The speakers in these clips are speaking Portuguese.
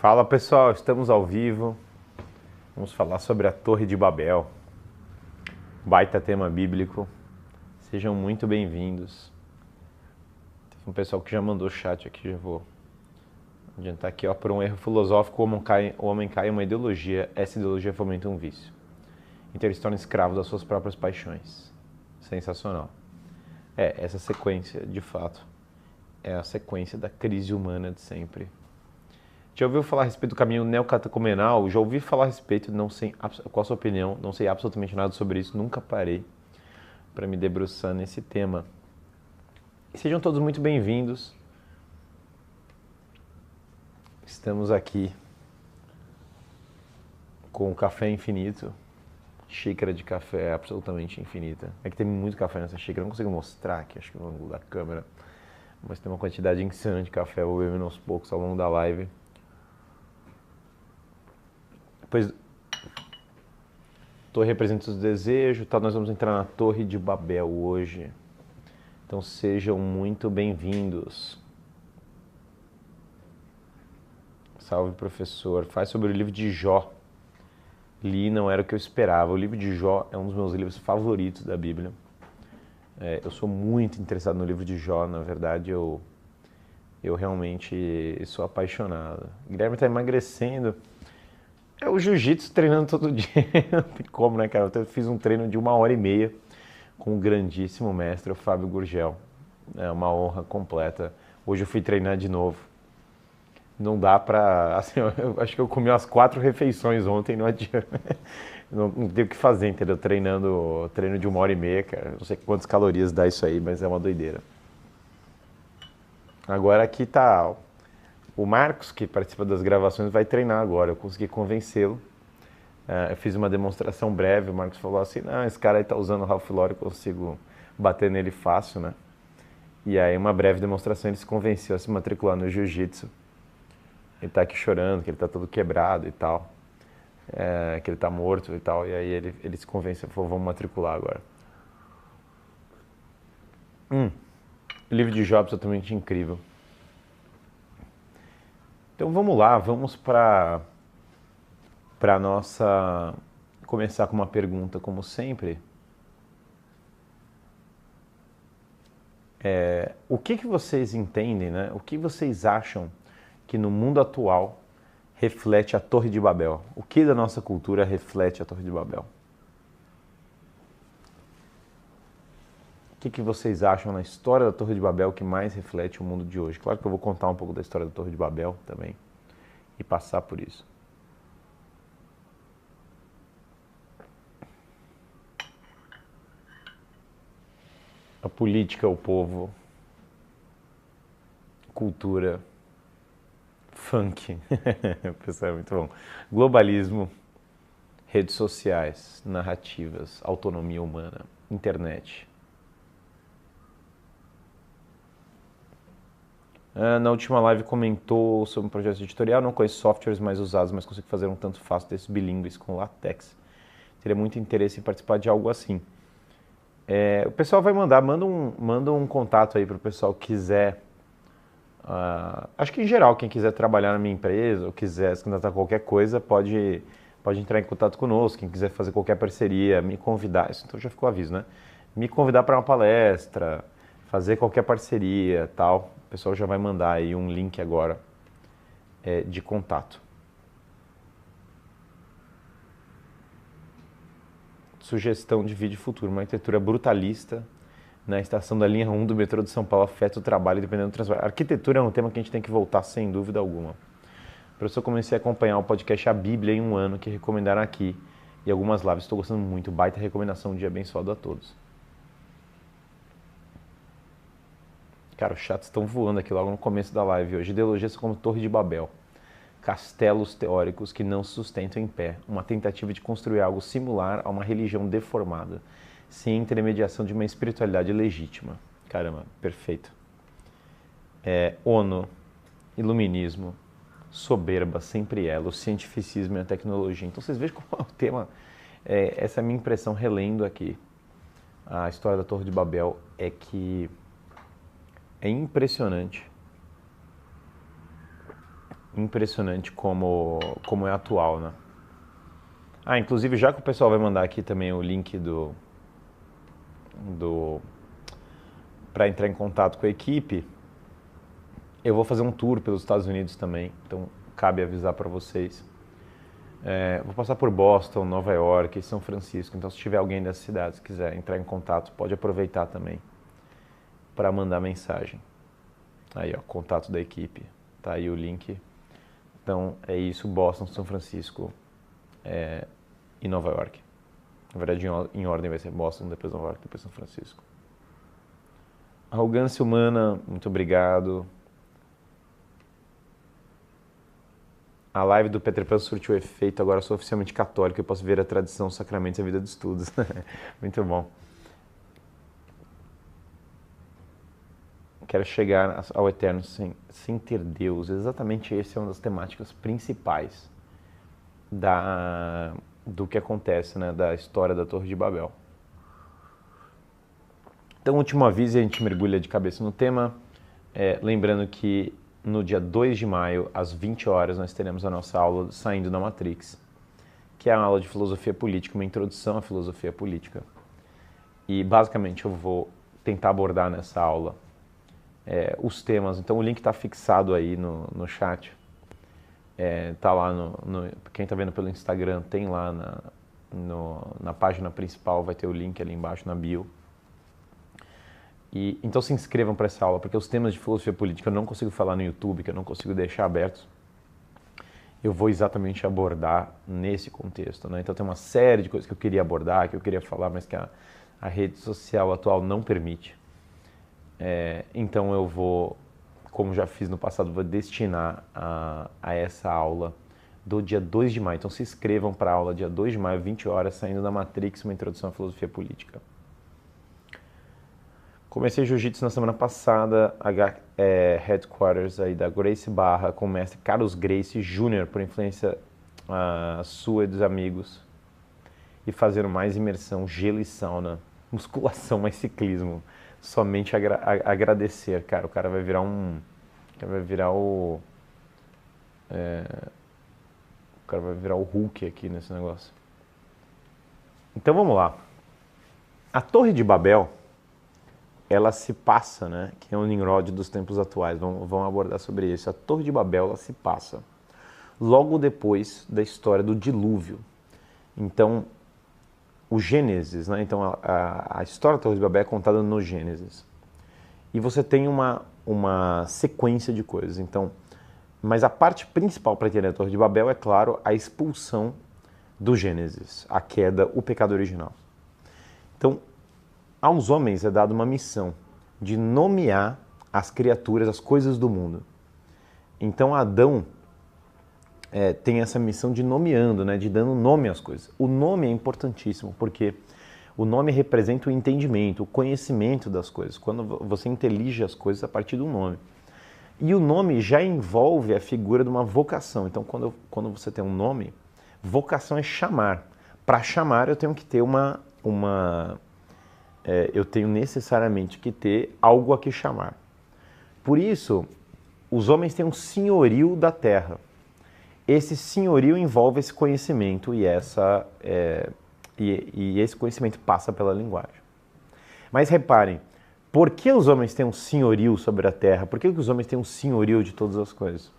Fala pessoal, estamos ao vivo. Vamos falar sobre a Torre de Babel. Baita tema bíblico. Sejam muito bem-vindos. Teve um pessoal que já mandou chat aqui, já vou adiantar aqui. Por um erro filosófico, o homem cai em uma ideologia. Essa ideologia fomenta um vício. Então ele se torna escravo das suas próprias paixões. Sensacional. Essa sequência, de fato, é a sequência da crise humana de sempre. Já ouviu falar a respeito do caminho neocatecumenal? Já ouvi falar a respeito, não sei qual a sua opinião, não sei absolutamente nada sobre isso, nunca parei para me debruçar nesse tema. Sejam todos muito bem-vindos. Estamos aqui com o café infinito, xícara de café absolutamente infinita. É que tem muito café nessa xícara, eu não consigo mostrar aqui, acho que no ângulo da câmera, mas tem uma quantidade insana de café, eu vou bebendo aos poucos ao longo da live. Depois, torre representa os desejos, tá? Nós vamos entrar na Torre de Babel hoje. Então sejam muito bem-vindos. Salve, professor. Faz sobre o livro de Jó. Li, não era o que eu esperava. O livro de Jó é um dos meus livros favoritos da Bíblia. Eu sou muito interessado no livro de Jó, na verdade eu realmente sou apaixonado. O Guilherme está emagrecendo. É o jiu-jitsu treinando todo dia, não tem como, né, cara? Eu fiz um treino de 1h30 com o grandíssimo mestre, o Fábio Gurgel. É uma honra completa. Hoje eu fui treinar de novo. Não dá pra... Assim, eu acho que eu comi umas 4 refeições ontem, não adianta. Não tem o que fazer, entendeu? Treino de 1h30, cara. Não sei quantas calorias dá isso aí, mas é uma doideira. Agora aqui tá... O Marcos, que participa das gravações, vai treinar agora. Eu consegui convencê-lo. Eu fiz uma demonstração breve. O Marcos falou assim: não, esse cara aí tá usando o Ralph Lauren, eu consigo bater nele fácil, né? E aí, uma breve demonstração, ele se convenceu a se matricular no jiu-jitsu. Ele tá aqui chorando, que ele tá todo quebrado e tal. Que ele tá morto e tal. E aí, ele se convenceu e falou: vamos matricular agora. O livro de Jó é absolutamente incrível. Então vamos lá, vamos para nossa... Começar com uma pergunta, como sempre. O que vocês entendem, né? O que vocês acham que no mundo atual reflete a Torre de Babel? O que da nossa cultura reflete a Torre de Babel? O que vocês acham na história da Torre de Babel que mais reflete o mundo de hoje? Claro que eu vou contar um pouco da história da Torre de Babel também e passar por isso. A política, o povo, cultura, funk, pessoal, é muito bom. Globalismo, redes sociais, narrativas, autonomia humana, internet. Na última live comentou sobre um projeto editorial, não conheço softwares mais usados, mas consigo fazer um tanto fácil desses bilíngues com LaTeX. Teria muito interesse em participar de algo assim. O pessoal vai manda um contato aí para o pessoal que quiser. Acho que em geral, quem quiser trabalhar na minha empresa ou quiser se candidatar a qualquer coisa, pode entrar em contato conosco. Quem quiser fazer qualquer parceria, me convidar, isso então já ficou aviso, né? Me convidar para uma palestra, fazer qualquer parceria, tal. O pessoal já vai mandar aí um link agora de contato. Sugestão de vídeo futuro, uma arquitetura brutalista na estação da linha 1 do metrô de São Paulo afeta o trabalho dependendo do transporte. Arquitetura é um tema que a gente tem que voltar sem dúvida alguma. Professor, eu comecei a acompanhar o podcast A Bíblia em um ano, que recomendaram aqui, e algumas lives. Estou gostando muito, baita recomendação, um dia abençoado a todos. Cara, os chats estão voando aqui logo no começo da live hoje. Ideologias como Torre de Babel. Castelos teóricos que não se sustentam em pé. Uma tentativa de construir algo similar a uma religião deformada, sem intermediação de uma espiritualidade legítima. Caramba, perfeito. ONU, iluminismo, soberba, sempre ela, o cientificismo e a tecnologia. Então vocês vejam como é o tema, essa é a minha impressão relendo aqui a história da Torre de Babel, é que é impressionante impressionante como é atual, né? Inclusive, já que o pessoal vai mandar aqui também o link para entrar em contato com a equipe, eu vou fazer um tour pelos Estados Unidos também, então cabe avisar para vocês. Vou passar por Boston, Nova York e São Francisco, então se tiver alguém dessas cidades que quiser entrar em contato, pode aproveitar também para mandar mensagem. Aí, ó, contato da equipe, tá aí o link. Então é isso, Boston, São Francisco e Nova York. Na verdade, em ordem vai ser Boston, depois Nova York, depois São Francisco. Arrogância humana, muito obrigado. A live do Peter Pan surtiu efeito, agora sou oficialmente católico e posso ver a tradição, os sacramentos e a vida de estudos. Muito bom. Quero chegar ao eterno sem ter Deus. Exatamente essa é uma das temáticas principais do que acontece, né, da história da Torre de Babel. Então, último aviso, a gente mergulha de cabeça no tema. Lembrando que no dia 2 de maio, às 20 horas, nós teremos a nossa aula Saindo da Matrix, que é uma aula de filosofia política, uma introdução à filosofia política. E, basicamente, eu vou tentar abordar nessa aula os temas. Então, o link está fixado aí no chat. Tá lá quem está vendo pelo Instagram, tem lá na página principal, vai ter o link ali embaixo na bio. Então se inscrevam para essa aula, porque os temas de filosofia política eu não consigo falar no YouTube, que eu não consigo deixar abertos. Eu vou exatamente abordar nesse contexto, né? Então tem uma série de coisas que eu queria abordar, que eu queria falar, mas que a rede social atual não permite. Então eu vou, como já fiz no passado, vou destinar a essa aula do dia 2 de maio. Então se inscrevam para a aula dia 2 de maio, 20 horas, Saindo da Matrix, uma introdução à filosofia política. Comecei Jiu-Jitsu na semana passada, headquarters aí da Gracie Barra, com o mestre Carlos Gracie Jr., por influência sua e dos amigos, e fazendo mais imersão, gelo e sauna, musculação, mais ciclismo. Somente agradecer, cara. O cara vai virar o cara vai virar o Hulk aqui nesse negócio. Então vamos lá. A Torre de Babel, ela se passa, né, que é o Nimrod dos tempos atuais, vamos abordar sobre isso. A Torre de Babel, ela se passa logo depois da história do dilúvio. Então, o Gênesis, né, então a história da Torre de Babel é contada no Gênesis. E você tem uma sequência de coisas. Então, mas a parte principal para entender a Torre de Babel é, claro, a expulsão do Gênesis, a queda, o pecado original. Então, aos homens é dada uma missão de nomear as criaturas, as coisas do mundo. Então Adão tem essa missão de nomeando, né, de dando nome às coisas. O nome é importantíssimo, porque o nome representa o entendimento, o conhecimento das coisas. Quando você intelige as coisas a partir do nome. E o nome já envolve a figura de uma vocação. Então quando você tem um nome, vocação é chamar. Para chamar eu tenho que ter eu tenho necessariamente que ter algo a que chamar. Por isso, os homens têm um senhorio da terra. Esse senhorio envolve esse conhecimento e esse conhecimento passa pela linguagem. Mas reparem, por que os homens têm um senhorio sobre a terra? Por que os homens têm um senhorio de todas as coisas?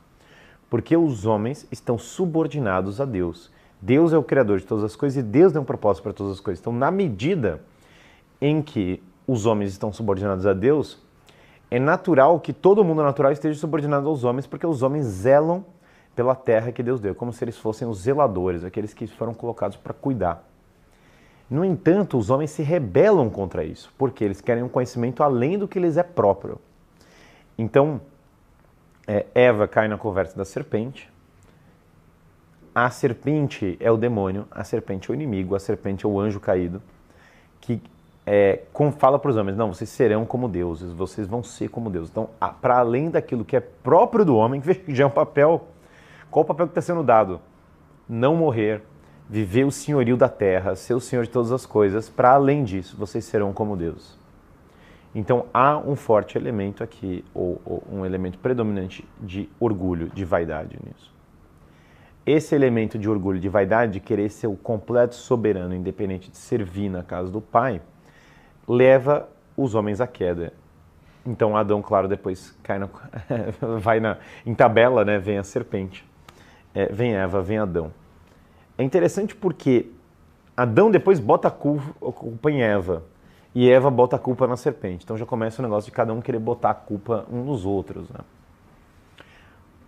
Porque os homens estão subordinados a Deus. Deus é o criador de todas as coisas e Deus deu um propósito para todas as coisas. Então, na medida em que os homens estão subordinados a Deus, é natural que todo mundo natural esteja subordinado aos homens, porque os homens zelam pela terra que Deus deu, como se eles fossem os zeladores, aqueles que foram colocados para cuidar. No entanto, os homens se rebelam contra isso, porque eles querem um conhecimento além do que lhes é próprio. Então, Eva cai na conversa da serpente. A serpente é o demônio, a serpente é o inimigo, a serpente é o anjo caído, que fala para os homens, não, vocês serão como deuses, vocês vão ser como Deus. Então, para além daquilo que é próprio do homem, que já é um papel, qual o papel que está sendo dado? Não morrer, viver o senhorio da terra, ser o senhor de todas as coisas, para além disso, vocês serão como Deus. Então há um forte elemento aqui, ou um elemento predominante de orgulho, de vaidade nisso. Esse elemento de orgulho, de vaidade, de querer ser o completo soberano, independente de servir na casa do pai, leva os homens à queda. Então Adão, claro, depois cai em tabela, né? Vem a serpente, vem Eva, vem Adão. É interessante porque Adão depois bota a culpa em Eva e Eva bota a culpa na serpente. Então já começa o negócio de cada um querer botar a culpa uns nos outros, né?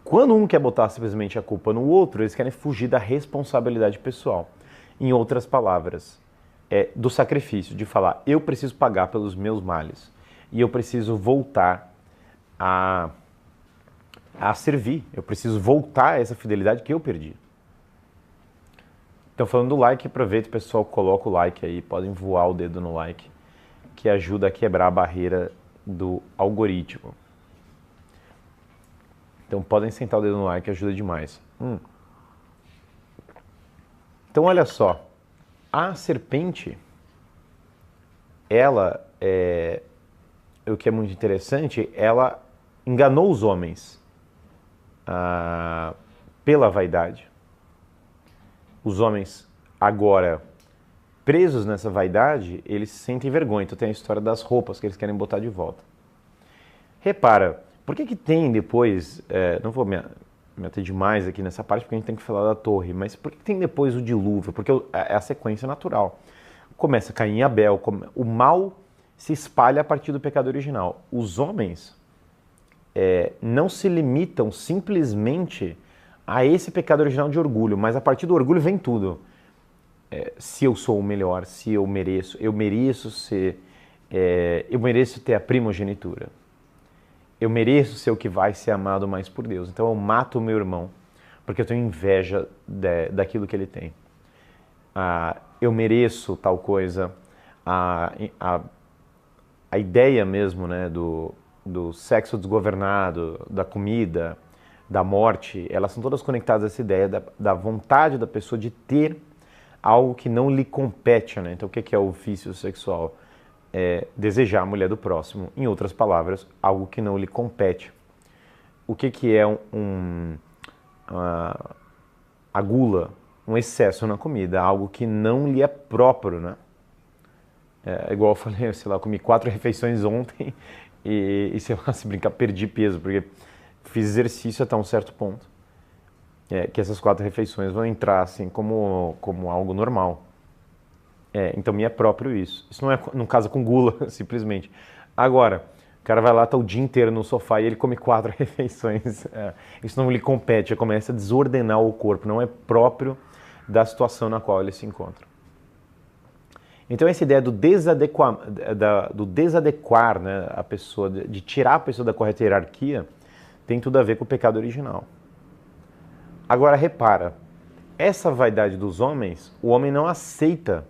Quando um quer botar simplesmente a culpa no outro, eles querem fugir da responsabilidade pessoal. Em outras palavras, do sacrifício, de falar, eu preciso pagar pelos meus males e eu preciso voltar a servir, eu preciso voltar a essa fidelidade que eu perdi. Então, falando do like, aproveita, pessoal, coloca o like aí, podem voar o dedo no like, que ajuda a quebrar a barreira do algoritmo. Então, podem sentar o dedo no like, ajuda demais. Então, olha só, a serpente, ela, o que é muito interessante, ela enganou os homens pela vaidade. Os homens, agora, presos nessa vaidade, eles sentem vergonha. Então tem a história das roupas que eles querem botar de volta. Repara, por que tem depois, não vou me ater demais aqui nessa parte, porque a gente tem que falar da torre, mas por que tem depois o dilúvio? Porque é a sequência natural. Começa Caim e Abel, o mal se espalha a partir do pecado original. Os homens não se limitam simplesmente a esse pecado original de orgulho, mas a partir do orgulho vem tudo. Se eu sou o melhor, se eu mereço ser, eu mereço ter a primogenitura. Eu mereço ser o que vai ser amado mais por Deus. Então eu mato o meu irmão, porque eu tenho inveja daquilo que ele tem. Eu mereço tal coisa. A ideia mesmo, né, do sexo desgovernado, da comida, da morte, elas são todas conectadas a essa ideia da vontade da pessoa de ter algo que não lhe compete, né? Então o que é o vício sexual? Desejar a mulher do próximo. Em outras palavras, algo que não lhe compete. O que é a gula? Um excesso na comida, algo que não lhe é próprio, né? Igual eu falei, sei lá, eu comi 4 refeições ontem e sei lá, se brincar, perdi peso, porque fiz exercício até um certo ponto. Que essas 4 refeições vão entrar assim como algo normal. Então me é próprio isso. Isso não casa com gula, simplesmente. Agora, o cara vai lá, tá o dia inteiro no sofá e ele come 4 refeições. Isso não lhe compete, começa a desordenar o corpo, não é próprio da situação na qual ele se encontra. Então essa ideia do desadequar, né, a pessoa, de tirar a pessoa da correta hierarquia, tem tudo a ver com o pecado original. Agora repara, essa vaidade dos homens, o homem não aceita.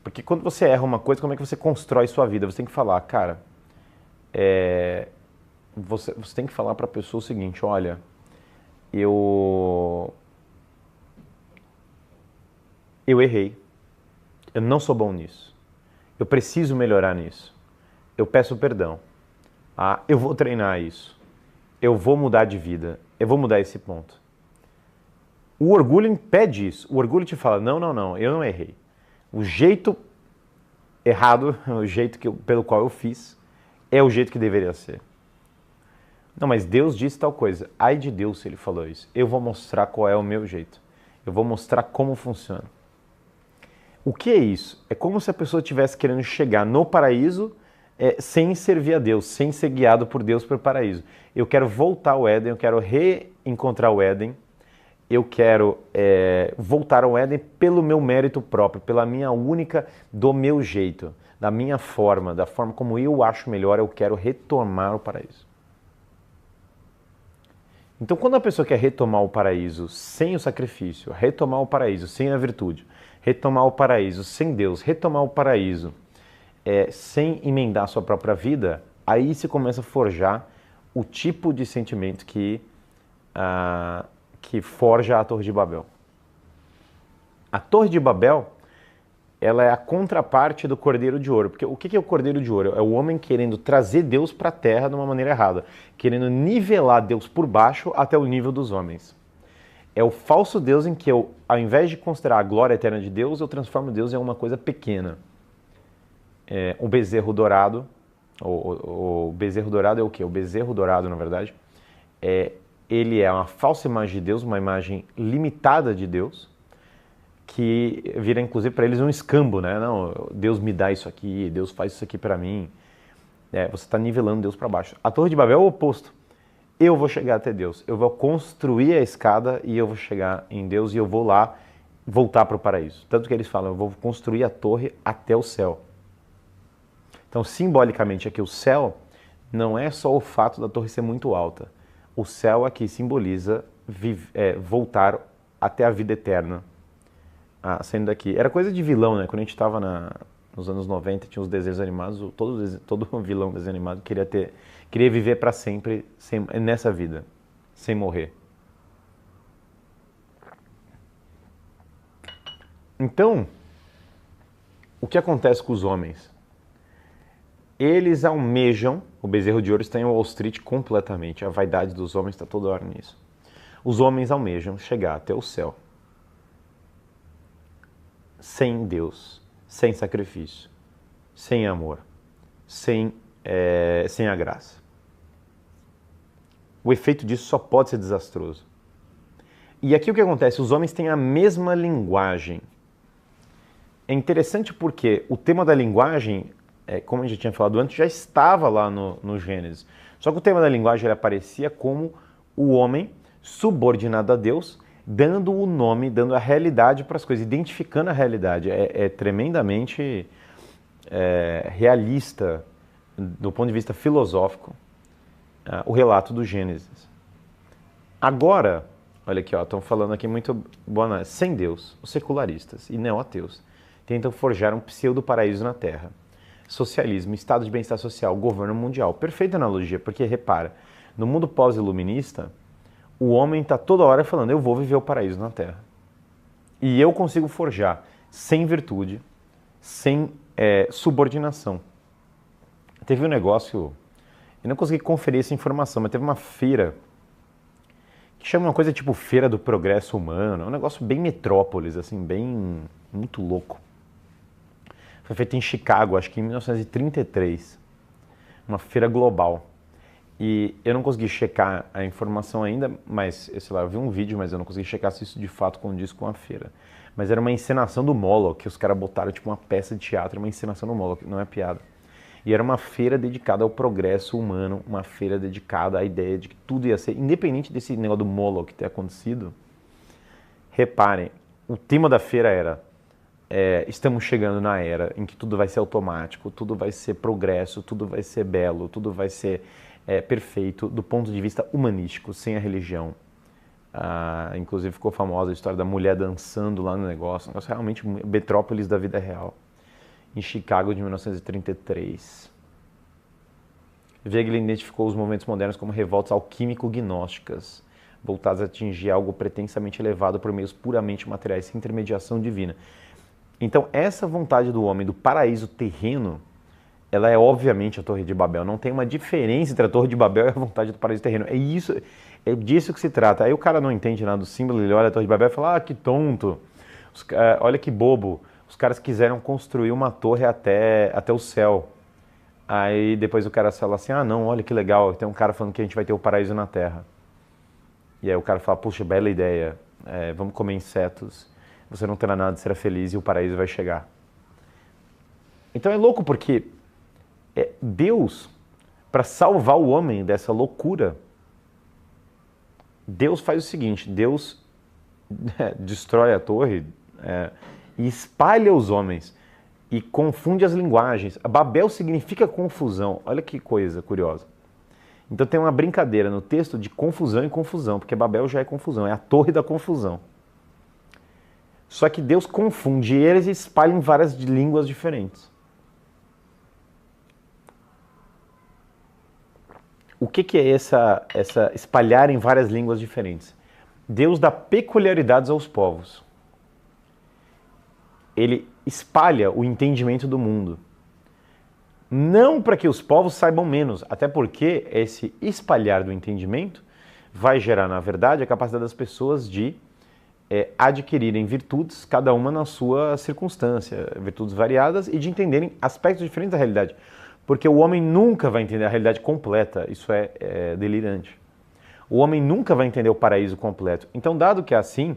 Porque quando você erra uma coisa, como é que você constrói sua vida? Você tem que falar, cara, você tem que falar para a pessoa o seguinte, olha, eu errei, eu não sou bom nisso, eu preciso melhorar nisso, eu peço perdão, eu vou treinar isso, eu vou mudar de vida, eu vou mudar esse ponto. O orgulho impede isso, o orgulho te fala, não, eu não errei. O jeito errado, o jeito pelo qual eu fiz, é o jeito que deveria ser. Não, mas Deus disse tal coisa. Ai de Deus se ele falou isso. Eu vou mostrar qual é o meu jeito. Eu vou mostrar como funciona. O que é isso? É como se a pessoa estivesse querendo chegar no paraíso sem servir a Deus, sem ser guiado por Deus para o paraíso. Eu quero voltar ao Éden, eu quero reencontrar o Éden, eu quero voltar ao Éden pelo meu mérito próprio, pela minha única, do meu jeito, da minha forma, da forma como eu acho melhor, eu quero retomar o paraíso. Então, quando a pessoa quer retomar o paraíso sem o sacrifício, retomar o paraíso sem a virtude, retomar o paraíso sem Deus, retomar o paraíso sem emendar a sua própria vida, aí se começa a forjar o tipo de sentimento que forja a Torre de Babel. A Torre de Babel ela é a contraparte do Cordeiro de Ouro. Porque o que é o Cordeiro de Ouro? É o homem querendo trazer Deus para a terra de uma maneira errada, querendo nivelar Deus por baixo até o nível dos homens. É o falso Deus em que eu, ao invés de considerar a glória eterna de Deus, eu transformo Deus em uma coisa pequena. O bezerro dourado, o bezerro dourado é o quê? O bezerro dourado, na verdade, ele é uma falsa imagem de Deus, uma imagem limitada de Deus, que vira inclusive para eles um escambo, né? Não, Deus me dá isso aqui, Deus faz isso aqui para mim. Você está nivelando Deus para baixo. A Torre de Babel é o oposto. Eu vou chegar até Deus, eu vou construir a escada e eu vou chegar em Deus e eu vou lá voltar para o paraíso. Tanto que eles falam, eu vou construir a torre até o céu. Então, simbolicamente aqui, o céu não é só o fato da torre ser muito alta. O céu aqui simboliza voltar até a vida eterna, saindo daqui. Era coisa de vilão, né? Quando a gente estava nos anos 90, tinha os desenhos animados, todo vilão desenho animado queria viver para sempre nessa vida, sem morrer. Então, o que acontece com os homens? Eles almejam, o bezerro de ouro está em Wall Street completamente, a vaidade dos homens está toda hora nisso. Os homens almejam chegar até o céu, sem Deus, sem sacrifício, sem amor, sem a graça. O efeito disso só pode ser desastroso. E aqui o que acontece? Os homens têm a mesma linguagem. É interessante porque o tema da linguagem, como a gente tinha falado antes, já estava lá no Gênesis. Só que o tema da linguagem ele aparecia como o homem subordinado a Deus, dando o nome, dando a realidade para as coisas, identificando a realidade. É tremendamente realista, do ponto de vista filosófico, o relato do Gênesis. Agora, olha aqui, estão falando aqui muito boa, sem Deus, os secularistas e neo-ateus tentam forjar um pseudo-paraíso na Terra. Socialismo, estado de bem-estar social, governo mundial. Perfeita analogia, porque repara, no mundo pós-iluminista, o homem está toda hora falando, eu vou viver o paraíso na Terra. E eu consigo forjar sem virtude, sem subordinação. Teve um negócio, eu não consegui conferir essa informação, mas teve uma feira que chama uma coisa tipo Feira do Progresso Humano, é um negócio bem metrópolis, assim, bem, muito louco. Foi feito em Chicago, acho que em 1933, uma feira global. E eu não consegui checar a informação ainda, mas, sei lá, eu vi um vídeo, mas eu não consegui checar se isso de fato condiz com a feira. Mas era uma encenação do Moloch, que os caras botaram tipo uma peça de teatro, uma encenação do Moloch, não é piada. E era uma feira dedicada ao progresso humano, uma feira dedicada à ideia de que tudo ia ser, independente desse negócio do Moloch ter acontecido. Reparem, o tema da feira era estamos chegando na era em que tudo vai ser automático, tudo vai ser progresso, tudo vai ser belo, tudo vai ser perfeito do ponto de vista humanístico, sem a religião. Inclusive ficou famosa a história da mulher dançando lá no negócio, realmente metrópolis da vida real, em Chicago de 1933. Wegener identificou os movimentos modernos como revoltas alquímico-gnósticas, voltadas a atingir algo pretensamente elevado por meios puramente materiais, sem intermediação divina. Então, essa vontade do homem do paraíso terreno, ela é obviamente a Torre de Babel. Não tem uma diferença entre a Torre de Babel e a vontade do paraíso terreno. É disso que se trata. Aí o cara não entende nada do símbolo, ele olha a Torre de Babel e fala, que tonto, olha que bobo. Os caras quiseram construir uma torre até o céu. Aí depois o cara fala assim, não, olha que legal, tem um cara falando que a gente vai ter o paraíso na Terra. E aí o cara fala, puxa, bela ideia, vamos comer insetos, você não terá nada, será feliz e o paraíso vai chegar. Então é louco porque Deus, para salvar o homem dessa loucura, Deus faz o seguinte, Deus destrói a torre e espalha os homens e confunde as linguagens. A Babel significa confusão, olha que coisa curiosa. Então tem uma brincadeira no texto de confusão e confusão, porque Babel já é confusão, é a torre da confusão. Só que Deus confunde eles e espalha em várias línguas diferentes. O que é essa espalhar em várias línguas diferentes? Deus dá peculiaridades aos povos. ele espalha o entendimento do mundo. Não para que os povos saibam menos, até porque esse espalhar do entendimento vai gerar, na verdade, a capacidade das pessoas de adquirirem virtudes, cada uma na sua circunstância, virtudes variadas, e de entenderem aspectos diferentes da realidade. Porque o homem nunca vai entender a realidade completa, isso é delirante. O homem nunca vai entender o paraíso completo. Então, dado que é assim,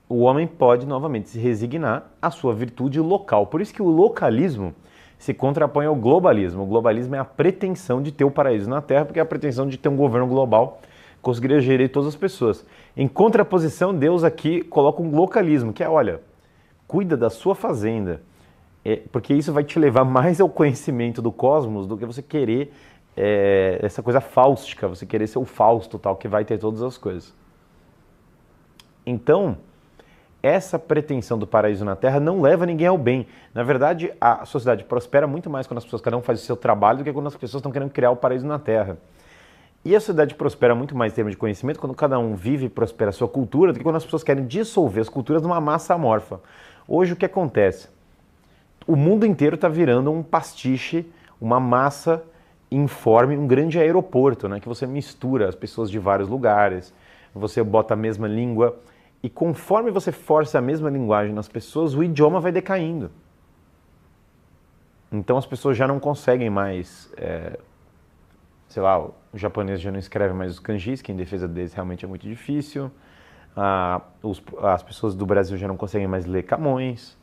o homem pode novamente se resignar à sua virtude local. Por isso que o localismo se contrapõe ao globalismo. O globalismo é a pretensão de ter o paraíso na Terra, porque é a pretensão de ter um governo global que conseguiria gerir todas as pessoas. Em contraposição, Deus aqui coloca um localismo, que é, olha, cuida da sua fazenda, porque isso vai te levar mais ao conhecimento do cosmos do que você querer essa coisa fáustica, você querer ser o Fausto, tal, que vai ter todas as coisas. Então, essa pretensão do paraíso na Terra não leva ninguém ao bem. Na verdade, a sociedade prospera muito mais quando as pessoas, cada um faz o seu trabalho, do que quando as pessoas estão querendo criar o paraíso na Terra. E a sociedade prospera muito mais em termos de conhecimento quando cada um vive e prospera a sua cultura, do que quando as pessoas querem dissolver as culturas numa massa amorfa. Hoje, o que acontece? O mundo inteiro está virando um pastiche, uma massa informe, um grande aeroporto, né? Que você mistura as pessoas de vários lugares, você bota a mesma língua, e conforme você força a mesma linguagem nas pessoas, o idioma vai decaindo. Então as pessoas já não conseguem mais, sei lá, o japonês já não escreve mais os kanjis, que em defesa deles realmente é muito difícil, as pessoas do Brasil já não conseguem mais ler Camões,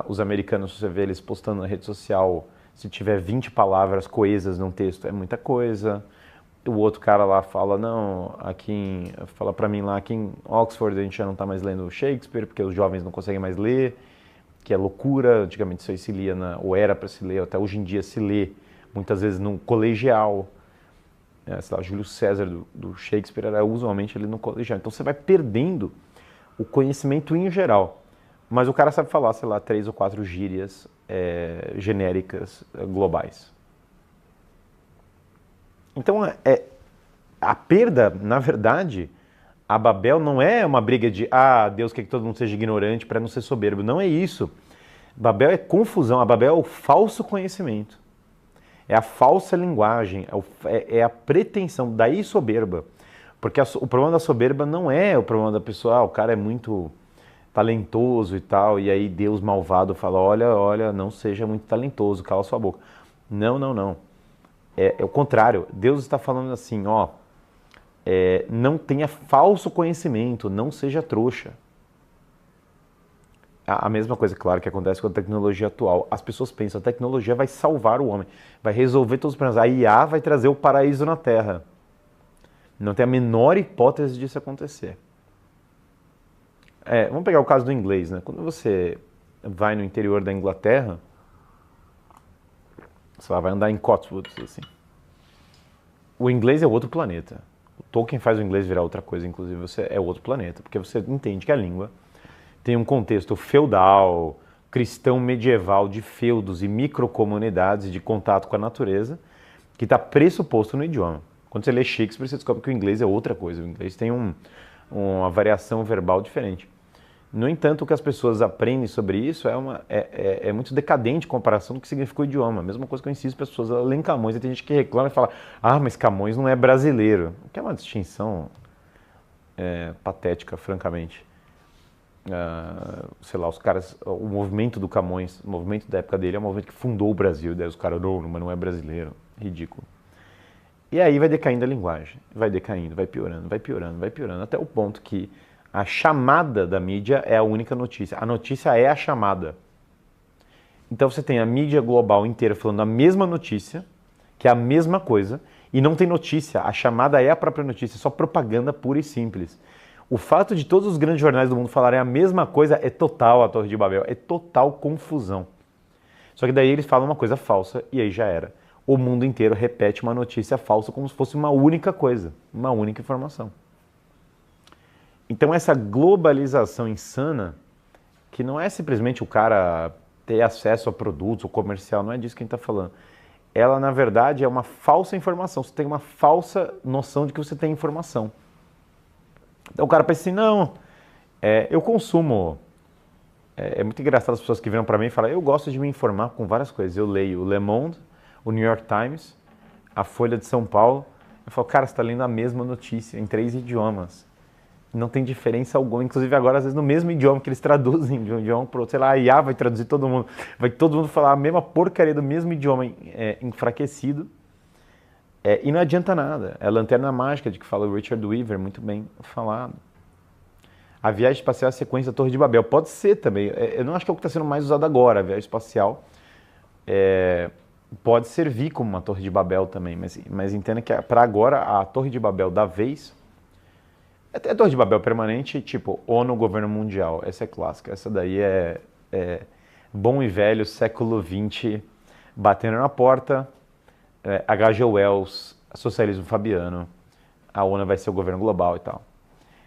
os americanos, você vê eles postando na rede social, se tiver 20 palavras coesas num texto, é muita coisa. O outro cara lá fala, não, fala pra mim lá, aqui em Oxford a gente já não tá mais lendo Shakespeare, porque os jovens não conseguem mais ler, que é loucura. Antigamente isso aí se lia, ou era para se ler, até hoje em dia se lê, muitas vezes no colegial. Sei lá, Júlio César do Shakespeare era usualmente ali no colegial. Então você vai perdendo o conhecimento em geral. Mas o cara sabe falar, sei lá, 3 ou 4 gírias genéricas globais. Então, a perda, na verdade, a Babel não é uma briga de Deus quer que todo mundo seja ignorante para não ser soberbo. Não é isso. Babel é confusão, a Babel é o falso conhecimento. É a falsa linguagem, é a pretensão, daí soberba. Porque o problema da soberba não é o problema da pessoa, o cara é muito talentoso e tal, e aí Deus malvado fala, olha, não seja muito talentoso, cala sua boca. Não, não, não. É o contrário. Deus está falando assim, não tenha falso conhecimento, não seja trouxa. A mesma coisa, claro, que acontece com a tecnologia atual. As pessoas pensam, a tecnologia vai salvar o homem, vai resolver todos os problemas. A IA vai trazer o paraíso na Terra. Não tem a menor hipótese disso acontecer. Vamos pegar o caso do inglês, né? Quando você vai no interior da Inglaterra, sei lá, vai andar em Cotswolds, assim. O inglês é outro planeta. O Tolkien faz o inglês virar outra coisa, inclusive, é outro planeta, porque você entende que a língua tem um contexto feudal, cristão medieval, de feudos e microcomunidades de contato com a natureza, que está pressuposto no idioma. Quando você lê Shakespeare, você descobre que o inglês é outra coisa. O inglês tem uma variação verbal diferente. No entanto, o que as pessoas aprendem sobre isso é muito decadente em comparação do que significa o idioma. A mesma coisa que eu insisto para as pessoas a lerem Camões. E tem gente que reclama e fala, mas Camões não é brasileiro. O que é uma distinção patética, francamente. Sei lá, os caras, o movimento do Camões, o movimento da época dele é um movimento que fundou o Brasil. Daí os caras, mas não é brasileiro. Ridículo. E aí vai decaindo a linguagem. Vai decaindo, vai piorando, vai piorando, vai piorando. Até o ponto que a chamada da mídia é a única notícia. A notícia é a chamada. Então você tem a mídia global inteira falando a mesma notícia, que é a mesma coisa, e não tem notícia. A chamada é a própria notícia, só propaganda pura e simples. O fato de todos os grandes jornais do mundo falarem a mesma coisa é total a Torre de Babel, é total confusão. Só que daí eles falam uma coisa falsa e aí já era. O mundo inteiro repete uma notícia falsa como se fosse uma única coisa, uma única informação. Então essa globalização insana, que não é simplesmente o cara ter acesso a produtos, o comercial, não é disso que a gente está falando. Ela, na verdade, é uma falsa informação. Você tem uma falsa noção de que você tem informação. Então o cara pensa assim, não, eu consumo É muito engraçado as pessoas que viram para mim e falam, eu gosto de me informar com várias coisas. Eu leio o Le Monde, o New York Times, a Folha de São Paulo. Eu falo, cara, você está lendo a mesma notícia em 3 idiomas. Não tem diferença alguma. Inclusive agora, às vezes, no mesmo idioma que eles traduzem de um idioma para outro. Sei lá, a IA vai traduzir todo mundo. Vai todo mundo falar a mesma porcaria do mesmo idioma enfraquecido. E não adianta nada. É a lanterna mágica de que fala o Richard Weaver, muito bem falado. A viagem espacial é a sequência da Torre de Babel. Pode ser também. Eu não acho que é o que está sendo mais usado agora. A viagem espacial pode servir como uma Torre de Babel também. Mas entenda que para agora a Torre de Babel da vez é a Torre de Babel permanente, tipo ONU, governo mundial. Essa é clássica. Essa daí é bom e velho século XX batendo na porta. H.G. Wells, socialismo fabiano. A ONU vai ser o governo global e tal.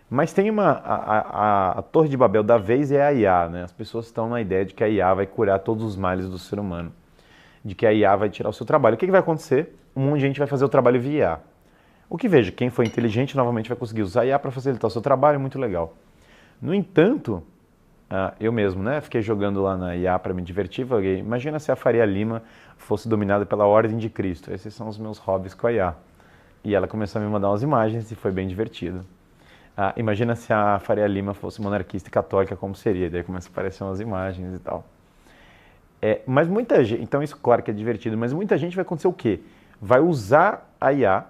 Mas tem a Torre de Babel da vez é a IA, né? As pessoas estão na ideia de que a IA vai curar todos os males do ser humano, de que a IA vai tirar o seu trabalho. O que vai acontecer? Um monte de gente vai fazer o trabalho via IA. O que veja, quem for inteligente novamente vai conseguir usar a IA para facilitar o seu trabalho, muito legal. No entanto, eu mesmo, né, fiquei jogando lá na IA para me divertir, falei, imagina se a Faria Lima fosse dominada pela Ordem de Cristo. Esses são os meus hobbies com a IA. E ela começou a me mandar umas imagens e foi bem divertido. Imagina se a Faria Lima fosse monarquista e católica, como seria? Daí começa a aparecer umas imagens e tal. Mas muita gente, então isso claro que é divertido, mas muita gente vai acontecer o quê? Vai usar a IA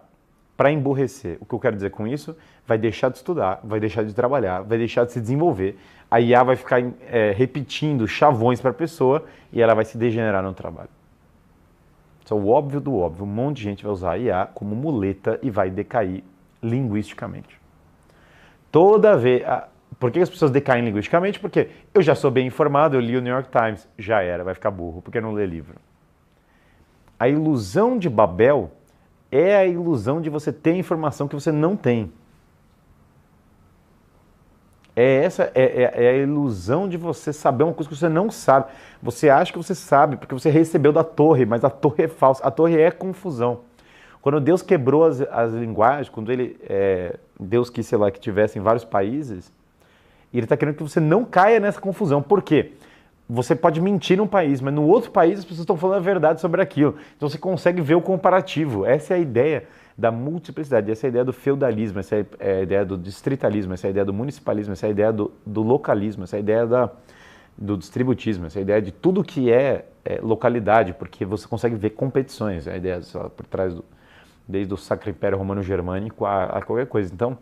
para emburrecer. O que eu quero dizer com isso? Vai deixar de estudar, vai deixar de trabalhar, vai deixar de se desenvolver. A IA vai ficar repetindo chavões para a pessoa e ela vai se degenerar no trabalho. Isso é o óbvio do óbvio. Um monte de gente vai usar a IA como muleta e vai decair linguisticamente. Toda vez... Por que as pessoas decaem linguisticamente? Porque eu já sou bem informado, eu li o New York Times, já era, vai ficar burro, porque não lê livro. A ilusão de Babel é a ilusão de você ter informação que você não tem. É a ilusão de você saber uma coisa que você não sabe. Você acha que você sabe, porque você recebeu da torre, mas a torre é falsa, a torre é confusão. Quando Deus quebrou as linguagens, quando Deus quis, sei lá, que tivesse em vários países, Ele está querendo que você não caia nessa confusão. Por quê? Você pode mentir num país, mas no outro país as pessoas estão falando a verdade sobre aquilo. Então você consegue ver o comparativo. Essa é a ideia da multiplicidade, essa é a ideia do feudalismo, essa é a ideia do distritalismo, essa é a ideia do municipalismo, essa é a ideia do localismo, essa é a ideia do distributismo, essa é a ideia de tudo que é localidade, porque você consegue ver competições. É a ideia, sei lá, por trás desde o Sacro Império Romano Germânico a qualquer coisa. Então,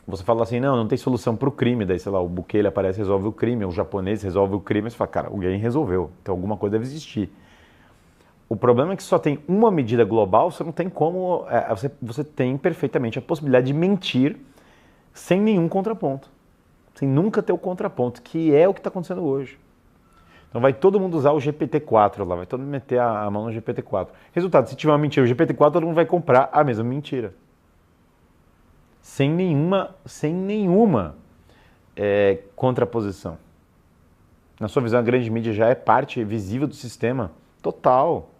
você fala assim, não tem solução para o crime, daí, sei lá, o Bukele aparece e resolve o crime, o japonês resolve o crime, você fala, cara, alguém resolveu, então alguma coisa deve existir. O problema é que só tem uma medida global, você não tem como, você tem perfeitamente a possibilidade de mentir sem nenhum contraponto, sem nunca ter o contraponto, que é o que está acontecendo hoje. Então vai todo mundo usar o GPT-4 lá, vai todo mundo meter a mão no GPT-4. Resultado, se tiver uma mentira, o GPT-4 todo mundo vai comprar a mesma mentira. Sem nenhuma contraposição. Na sua visão, a grande mídia já é parte visível do sistema total.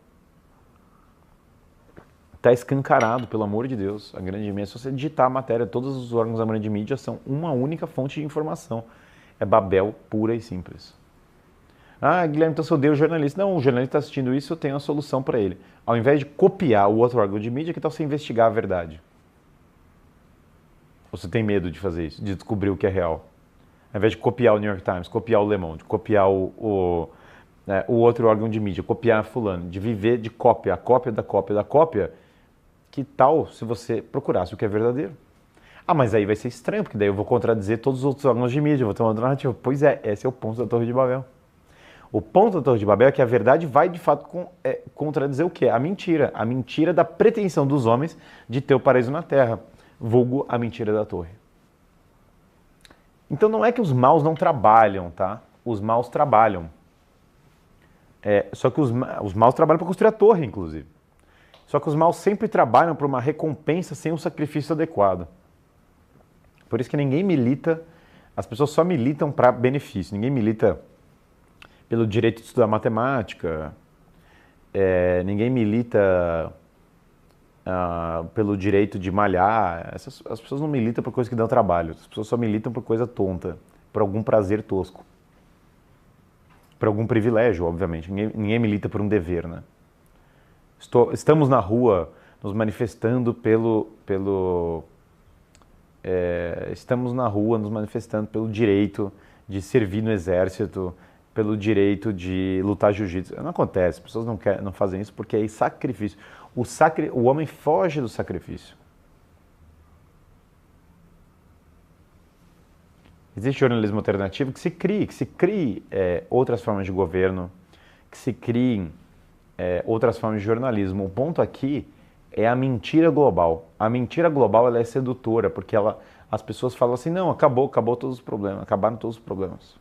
Está escancarado, pelo amor de Deus. A grande mídia, se você digitar a matéria, todos os órgãos da grande mídia são uma única fonte de informação. É Babel pura e simples. Guilherme, então se eu odeio o jornalista. Não, o jornalista está assistindo isso, eu tenho a solução para ele. Ao invés de copiar o outro órgão de mídia, que tal você investigar a verdade? Ou você tem medo de fazer isso, de descobrir o que é real? Ao invés de copiar o New York Times, copiar o Le Monde, copiar o outro órgão de mídia, copiar fulano, de viver de cópia, a cópia da cópia da cópia, que tal se você procurasse o que é verdadeiro? Mas aí vai ser estranho, porque daí eu vou contradizer todos os outros órgãos de mídia, eu vou ter uma outra narrativa. Pois é, esse é o ponto da Torre de Babel. O ponto da Torre de Babel é que a verdade vai, de fato, contradizer o quê? A mentira. A mentira da pretensão dos homens de ter o paraíso na Terra. Vulgo a mentira da torre. Então não é que os maus não trabalham, tá? Os maus trabalham. Só que os maus trabalham para construir a torre, inclusive. Só que os maus sempre trabalham para uma recompensa sem um sacrifício adequado. Por isso que ninguém milita, as pessoas só militam para benefício. Ninguém milita pelo direito de estudar matemática, ninguém milita pelo direito de malhar. As pessoas não militam por coisa que dão trabalho, as pessoas só militam por coisa tonta. por algum prazer tosco. Por algum privilégio, obviamente. Ninguém milita por um dever, né? Estamos na rua nos manifestando estamos na rua nos manifestando pelo direito de servir no exército, pelo direito de lutar jiu-jitsu. Não acontece, as pessoas não fazem isso porque é sacrifício. O homem foge do sacrifício. Existe jornalismo alternativo que se crie outras formas de governo, que se criem outras formas de jornalismo. O ponto aqui é a mentira global. A mentira global ela é sedutora, porque as pessoas falam assim, não, acabou todos os problemas, acabaram todos os problemas.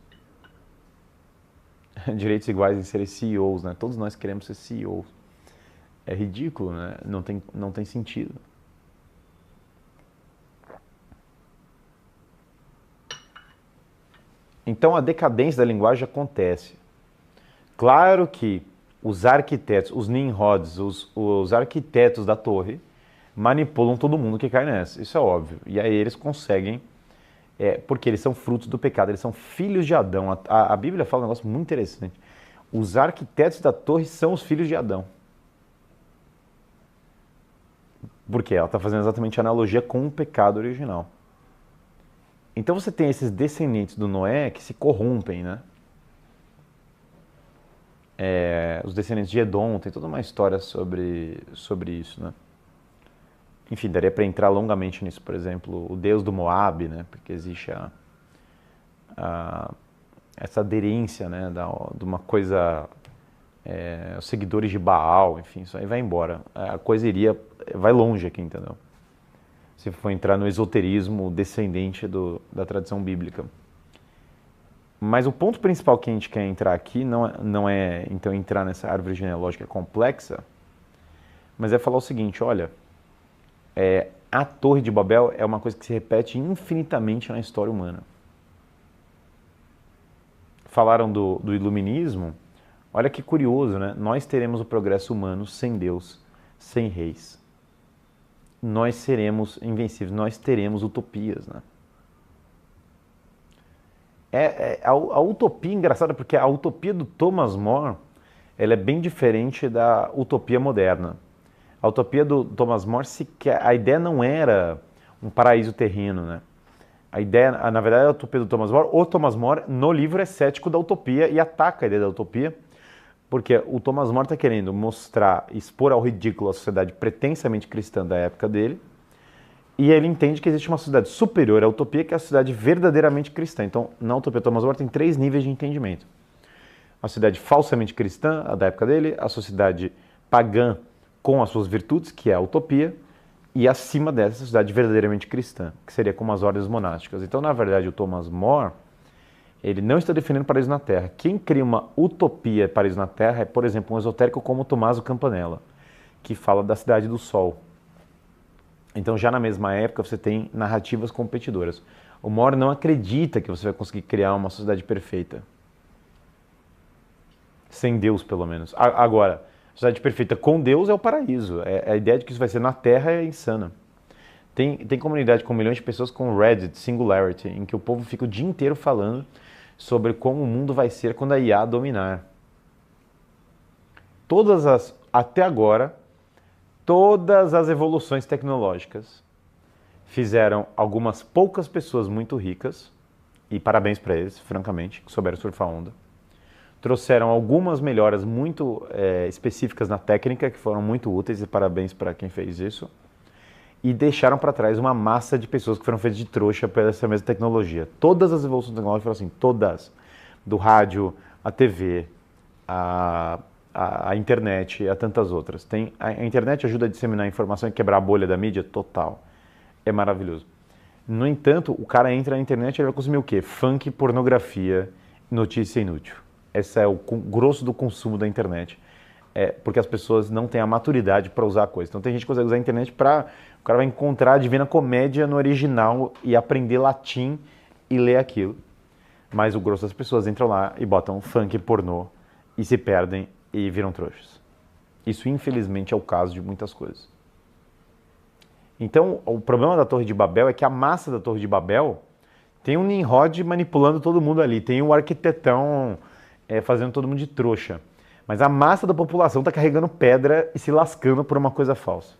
Direitos iguais em serem CEOs, né? Todos nós queremos ser CEOs. É ridículo, né? Não tem sentido. Então a decadência da linguagem acontece. Claro que os arquitetos, os Nimrods, os arquitetos da torre, manipulam todo mundo que cai nessa. Isso é óbvio. E aí eles conseguem, porque eles são frutos do pecado, eles são filhos de Adão. A Bíblia fala um negócio muito interessante. Os arquitetos da torre são os filhos de Adão. Porque ela está fazendo exatamente a analogia com o pecado original. Então você tem esses descendentes do Noé que se corrompem, né? Os descendentes de Edom, tem toda uma história sobre isso, né? Enfim, daria para entrar longamente nisso, por exemplo, o deus do Moab, né? Porque existe essa aderência, né? De uma coisa, os seguidores de Baal, enfim, isso aí vai embora. A coisa vai longe aqui, entendeu? Se for entrar no esoterismo descendente da tradição bíblica. Mas o ponto principal que a gente quer entrar aqui não é então entrar nessa árvore genealógica complexa, mas é falar o seguinte, olha, a Torre de Babel é uma coisa que se repete infinitamente na história humana. Falaram do iluminismo, olha que curioso, né? Nós teremos o progresso humano sem Deus, sem reis. Nós seremos invencíveis, nós teremos utopias, né? A utopia engraçada, porque a utopia do Thomas More, ela é bem diferente da utopia moderna. A utopia do Thomas More, a ideia não era um paraíso terreno, né? A ideia, na verdade, a utopia do Thomas More, o Thomas More, no livro, é cético da utopia e ataca a ideia da utopia, porque o Thomas More está querendo expor ao ridículo a sociedade pretensamente cristã da época dele, e ele entende que existe uma sociedade superior à utopia, que é a sociedade verdadeiramente cristã. Então, na utopia Thomas More tem 3 níveis de entendimento. A sociedade falsamente cristã, a da época dele, a sociedade pagã com as suas virtudes, que é a utopia, e acima dessa, a sociedade verdadeiramente cristã, que seria como as ordens monásticas. Então, na verdade, o Thomas More, ele não está defendendo paraíso na Terra. Quem cria uma utopia paraíso na Terra é, por exemplo, um esotérico como Tommaso Campanella, que fala da cidade do Sol. Então, já na mesma época, você tem narrativas competidoras. O More não acredita que você vai conseguir criar uma sociedade perfeita. Sem Deus, pelo menos. Agora, a sociedade perfeita com Deus é o paraíso. A ideia de que isso vai ser na Terra é insana. Tem comunidade com milhões de pessoas com Reddit, Singularity, em que o povo fica o dia inteiro falando sobre como o mundo vai ser quando a IA dominar. Até agora, todas as evoluções tecnológicas fizeram algumas poucas pessoas muito ricas, e parabéns para eles, francamente, que souberam surfar a onda. Trouxeram algumas melhoras muito específicas na técnica, que foram muito úteis, e parabéns para quem fez isso. E deixaram para trás uma massa de pessoas que foram feitas de trouxa por essa mesma tecnologia. Todas as evoluções tecnológicas foram assim, todas. Do rádio, a TV, a internet, a tantas outras. A internet ajuda a disseminar a informação e quebrar a bolha da mídia total. É maravilhoso. No entanto, o cara entra na internet e ele vai consumir o quê? Funk, pornografia, notícia inútil. Esse é o grosso do consumo da internet. Porque as pessoas não têm a maturidade para usar a coisa. Então tem gente que consegue usar a internet para... O cara vai encontrar a Divina Comédia no original e aprender latim e ler aquilo. Mas o grosso das pessoas entram lá e botam funk, pornô e se perdem e viram trouxas. Isso, infelizmente, é o caso de muitas coisas. Então, o problema da Torre de Babel é que a massa da Torre de Babel Tem um Nimrod manipulando todo mundo ali, tem um arquitetão fazendo todo mundo de trouxa. Mas a massa da população está carregando pedra e se lascando por uma coisa falsa.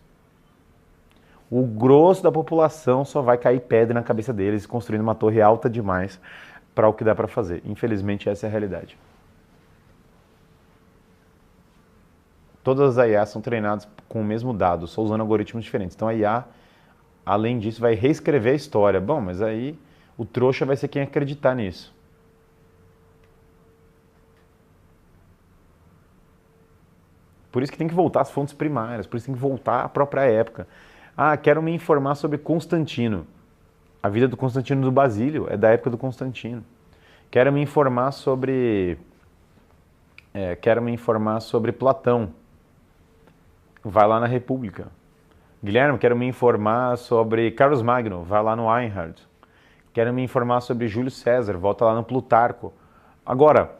O grosso da população só vai cair pedra na cabeça deles, construindo uma torre alta demais para o que dá para fazer. Infelizmente, essa é a realidade. Todas as IAs são treinadas com o mesmo dado, só usando algoritmos diferentes. Então a IA, além disso, vai reescrever a história. Bom, mas aí o trouxa vai ser quem acreditar nisso. Por isso que tem que voltar às fontes primárias, por isso que tem que voltar à própria época. Ah, quero me informar sobre Constantino. A vida do Constantino do Basílio é da época do Constantino. Quero me informar sobre Platão. Vai lá na República. Guilherme, quero me informar sobre Carlos Magno. Vai lá no Einhard. Quero me informar sobre Júlio César. Volta lá no Plutarco. Agora,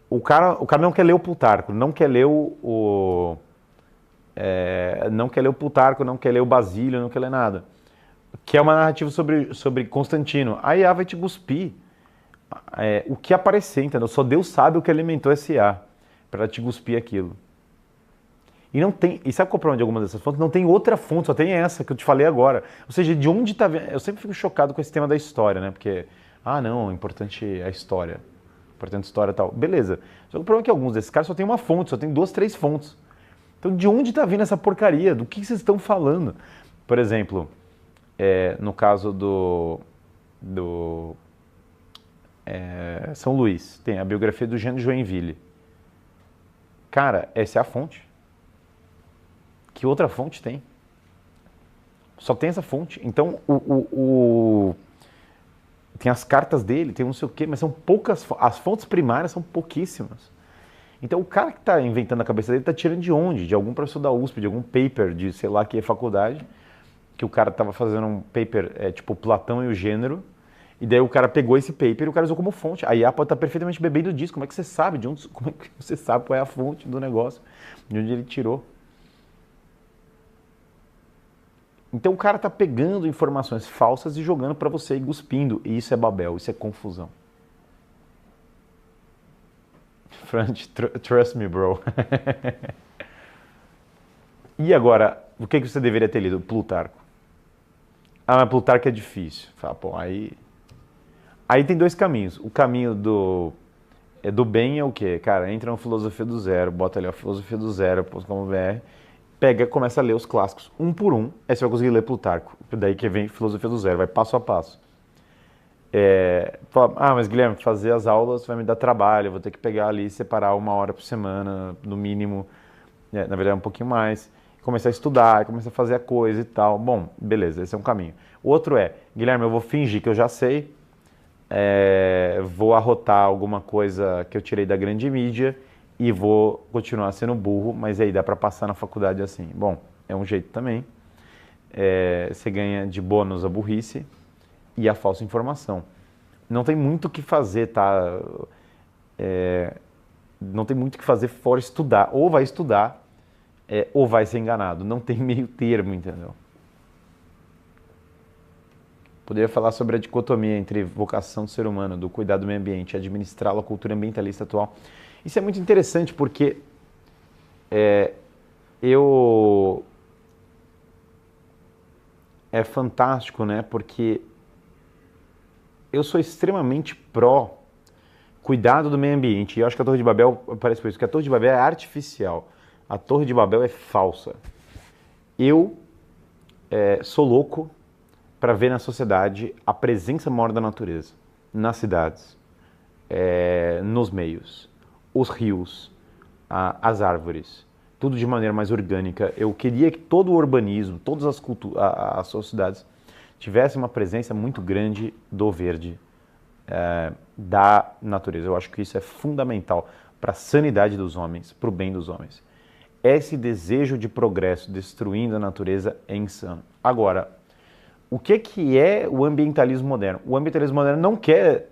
o cara não quer ler o Plutarco, não quer ler não quer ler o Plutarco, não quer ler o Basílio, não quer ler nada. Que é uma narrativa sobre Constantino. A IA vai te cuspir o que aparecer, entendeu? Só Deus sabe o que alimentou esse IA para te cuspir aquilo. E sabe qual é o problema de algumas dessas fontes? Não tem outra fonte, só tem essa que eu te falei agora. Ou seja, de onde está vendo? Eu sempre fico chocado com esse tema da história, né? Porque, não, é importante a história. Importante a história e tal. Beleza. Só que o problema é que alguns desses caras só tem uma fonte, só tem 2, 3 fontes. Então, de onde está vindo essa porcaria? Do que vocês estão falando? Por exemplo, no caso do São Luís, tem a biografia do Jean de Joinville. Cara, essa é a fonte. Que outra fonte tem? Só tem essa fonte. Então, tem as cartas dele, tem não sei o quê, mas são poucas. As fontes primárias são pouquíssimas. Então, o cara que está inventando a cabeça dele está tirando de onde? De algum professor da USP, de algum paper de sei lá que faculdade, que o cara estava fazendo um paper tipo Platão e o Gênero, e daí o cara pegou esse paper e o cara usou como fonte. A IA pode estar perfeitamente bebendo disso. Como é que você sabe? Como é que você sabe qual é a fonte do negócio? De onde ele tirou? Então o cara está pegando informações falsas e jogando para você e cuspindo. E isso é Babel, isso é confusão. Front, trust me, bro. E agora, o que você deveria ter lido? Plutarco. Mas Plutarco é difícil. Fala, pô, aí tem 2 caminhos. O caminho do bem é o quê? Cara, entra no Filosofia do Zero, bota ali a Filosofia do Zero.com.br, pega, começa a ler os clássicos, um por um, aí você vai conseguir ler Plutarco. Daí que vem Filosofia do Zero, vai passo a passo. Fala, mas Guilherme, fazer as aulas vai me dar trabalho, eu vou ter que pegar ali e separar 1 hora por semana, no mínimo, na verdade um pouquinho mais, começar a estudar, começar a fazer a coisa e tal. Bom, beleza, esse é um caminho. O outro Guilherme, eu vou fingir que eu já sei, vou arrotar alguma coisa que eu tirei da grande mídia e vou continuar sendo burro, mas aí dá para passar na faculdade assim. Bom, é um jeito também. Você ganha de bônus a burrice e a falsa informação. Não tem muito o que fazer, tá? Não tem muito o que fazer fora estudar. Ou vai estudar, ou vai ser enganado. Não tem meio termo, entendeu? Poderia falar sobre a dicotomia entre vocação do ser humano, do cuidado do meio ambiente, administrá-lo a cultura ambientalista atual. Isso é muito interessante porque é fantástico, né? Porque eu sou extremamente pró cuidado do meio ambiente. E eu acho que a Torre de Babel parece por isso, que a Torre de Babel é artificial. A Torre de Babel é falsa. Eu sou louco para ver na sociedade a presença maior da natureza, nas cidades, nos meios, os rios, as árvores, tudo de maneira mais orgânica. Eu queria que todo o urbanismo, todas as sociedades tivessem uma presença muito grande do verde, da natureza. Eu acho que isso é fundamental para a sanidade dos homens, para o bem dos homens. Esse desejo de progresso destruindo a natureza é insano. Agora, o que é o ambientalismo moderno? O ambientalismo moderno não quer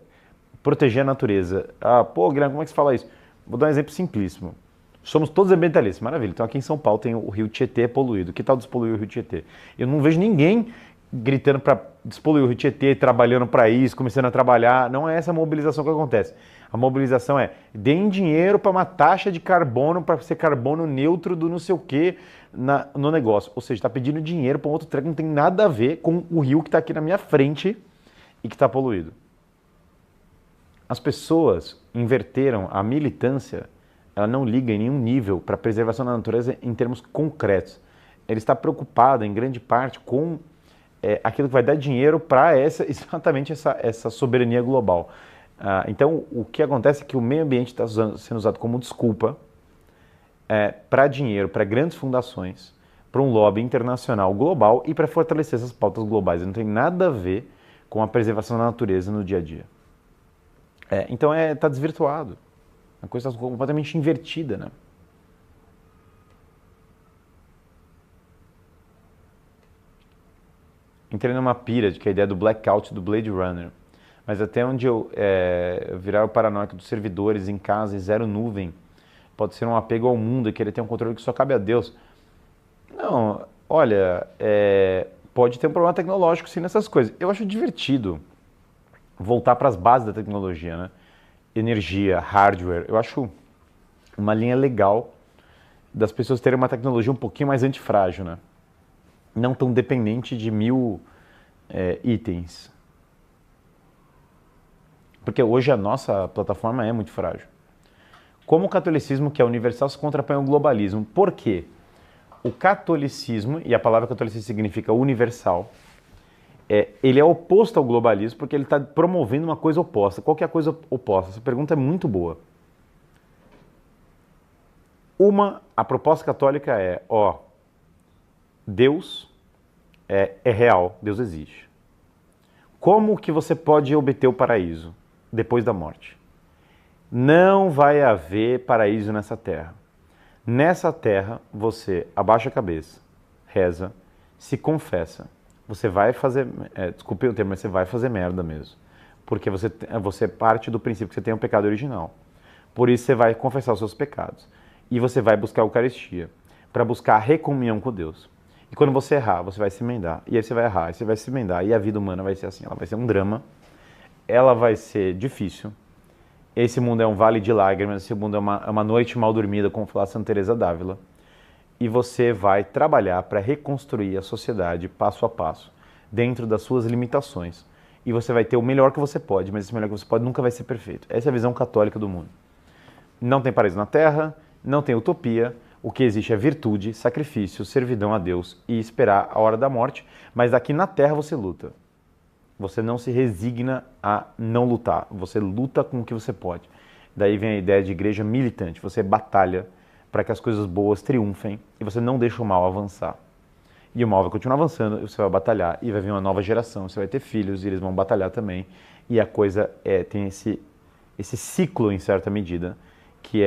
proteger a natureza. Pô, Guilherme, como é que você fala isso? Vou dar um exemplo simplíssimo. Somos todos ambientalistas, maravilha. Então aqui em São Paulo tem o rio Tietê poluído. Que tal despoluir o rio Tietê? Eu não vejo ninguém gritando para despoluir o Rio Tietê, trabalhando para isso, começando a trabalhar. Não é essa mobilização que acontece. A mobilização é: deem dinheiro para uma taxa de carbono, para ser carbono neutro do não sei o que no negócio. Ou seja, está pedindo dinheiro para um outro treco que não tem nada a ver com o rio que está aqui na minha frente e que está poluído. As pessoas inverteram a militância, ela não liga em nenhum nível para a preservação da natureza em termos concretos. Ele está preocupado, em grande parte, com aquilo que vai dar dinheiro para exatamente essa soberania global. Então, o que acontece é que o meio ambiente está sendo usado como desculpa para dinheiro, para grandes fundações, para um lobby internacional global e para fortalecer essas pautas globais. Não tem nada a ver com a preservação da natureza no dia a dia. Então, está desvirtuado. A coisa está completamente invertida, né? Entrei numa pira de que a ideia do blackout do Blade Runner, mas até onde eu virar o paranoico dos servidores em casa e zero nuvem, pode ser um apego ao mundo e querer ter um controle que só cabe a Deus. Não, olha, pode ter um problema tecnológico sim nessas coisas. Eu acho divertido voltar para as bases da tecnologia, né? Energia, hardware, eu acho uma linha legal das pessoas terem uma tecnologia um pouquinho mais antifrágil, né? Não tão dependente de 1000 itens. Porque hoje a nossa plataforma é muito frágil. Como o catolicismo, que é universal, se contrapõe ao globalismo. Por quê? O catolicismo, e a palavra catolicismo significa universal, ele é oposto ao globalismo porque ele está promovendo uma coisa oposta. Qual que é a coisa oposta? Essa pergunta é muito boa. A proposta católica é, Deus é real, Deus existe. Como que você pode obter o paraíso depois da morte? Não vai haver paraíso nessa terra. Nessa terra, você abaixa a cabeça, reza, se confessa. Você vai fazer, desculpe o termo, mas você vai fazer merda mesmo. Porque você parte do princípio que você tem um pecado original. Por isso você vai confessar os seus pecados. E você vai buscar a Eucaristia, para buscar a recomunhão com Deus. E quando você errar, você vai se emendar. E aí você vai errar, e você vai se emendar. E a vida humana vai ser assim, ela vai ser um drama. Ela vai ser difícil. Esse mundo é um vale de lágrimas, esse mundo é uma noite mal dormida, como falava Santa Teresa d'Ávila. E você vai trabalhar para reconstruir a sociedade passo a passo, dentro das suas limitações. E você vai ter o melhor que você pode, mas esse melhor que você pode nunca vai ser perfeito. Essa é a visão católica do mundo. Não tem paraíso na terra, não tem utopia, o que existe é virtude, sacrifício, servidão a Deus e esperar a hora da morte, mas aqui na terra você luta. Você não se resigna a não lutar, você luta com o que você pode. Daí vem a ideia de igreja militante, você batalha para que as coisas boas triunfem e você não deixa o mal avançar. E o mal vai continuar avançando, você vai batalhar e vai vir uma nova geração, você vai ter filhos e eles vão batalhar também. E a coisa tem esse ciclo em certa medida, que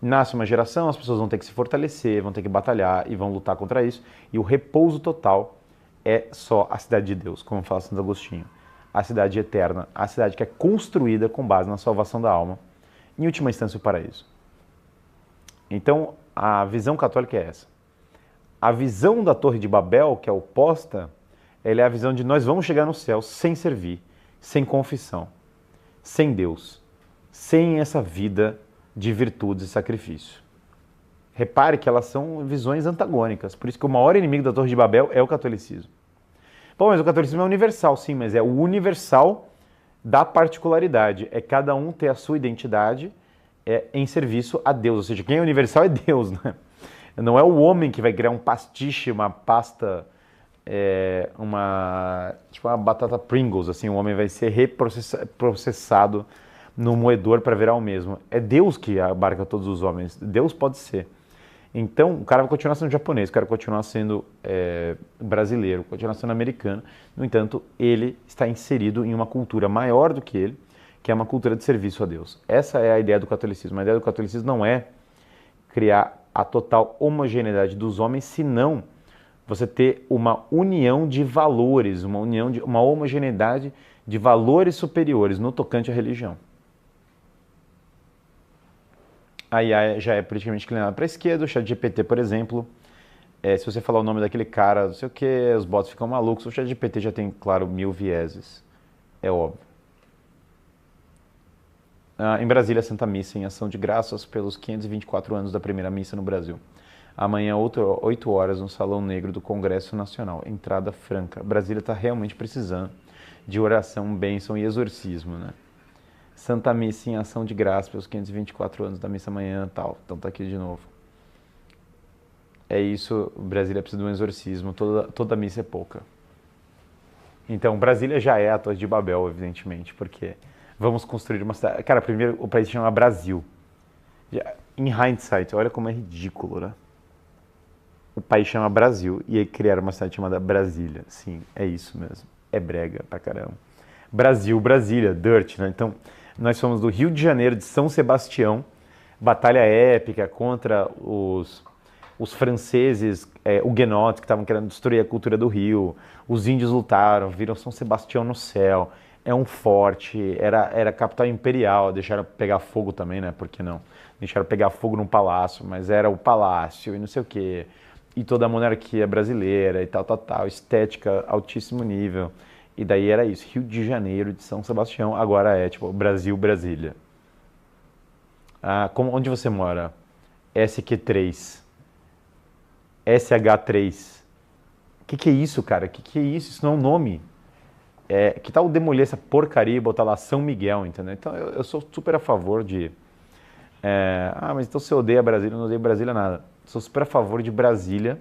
nasce uma geração, as pessoas vão ter que se fortalecer, vão ter que batalhar e vão lutar contra isso. E o repouso total é só a cidade de Deus, como fala Santo Agostinho. A cidade eterna, a cidade que é construída com base na salvação da alma, em última instância o paraíso. Então, a visão católica é essa. A visão da Torre de Babel, que é oposta, ela é a visão de nós vamos chegar no céu sem servir, sem confissão, sem Deus, sem essa vida de virtudes e sacrifício. Repare que elas são visões antagônicas, por isso que o maior inimigo da Torre de Babel é o catolicismo. Bom, mas o catolicismo é universal, sim, mas é o universal da particularidade, é cada um ter a sua identidade em serviço a Deus, ou seja, quem é universal é Deus, né? Não é o homem que vai criar um pastiche, uma pasta, tipo uma batata Pringles, assim, o homem vai ser reprocessado no moedor para virar o mesmo. É Deus que abarca todos os homens, Deus pode ser. Então, o cara vai continuar sendo japonês, o cara vai continuar sendo brasileiro, continuar sendo americano. No entanto, ele está inserido em uma cultura maior do que ele, que é uma cultura de serviço a Deus. Essa é a ideia do catolicismo. A ideia do catolicismo não é criar a total homogeneidade dos homens, senão você ter uma união de valores, uma homogeneidade de valores superiores no tocante à religião. A IA já é politicamente inclinada para a esquerda, o ChatGPT, por exemplo, Se você falar o nome daquele cara, não sei o que, os bots ficam malucos. O ChatGPT já tem, claro, 1000 vieses. É óbvio. Em Brasília, Santa Missa, em ação de graças pelos 524 anos da primeira missa no Brasil. Amanhã, 8 horas, no Salão Negro do Congresso Nacional. Entrada franca. Brasília está realmente precisando de oração, bênção e exorcismo, né? Santa Missa em ação de graças pelos 524 anos da missa amanhã e tal. Então tá aqui de novo. É isso, Brasília precisa de um exorcismo, toda missa é pouca. Então, Brasília já é a Torre de Babel, evidentemente, porque vamos construir uma cidade... Cara, primeiro o país chama Brasil. Em hindsight, olha como é ridículo, né? O país chama Brasil e aí criaram uma cidade chamada Brasília. Sim, é isso mesmo. É brega pra caramba. Brasil, Brasília, dirt, né? Então, nós somos do Rio de Janeiro, de São Sebastião, batalha épica contra os franceses huguenotes que estavam querendo destruir a cultura do Rio. Os índios lutaram, viram São Sebastião no céu. É um forte, era capital imperial, deixaram pegar fogo também, né? Por que não? Deixaram pegar fogo num palácio, mas era o palácio e não sei o quê. E toda a monarquia brasileira e tal, estética altíssimo nível. E daí era isso, Rio de Janeiro de São Sebastião, agora é tipo Brasil, Brasília. Onde você mora? SQ3, SH3. Que é isso, cara? Que é isso? Isso não é um nome. Que tal demolir essa porcaria e botar lá São Miguel, entendeu? Então eu sou super a favor de... mas então você odeia Brasília? Eu não odeio Brasília nada. Sou super a favor de Brasília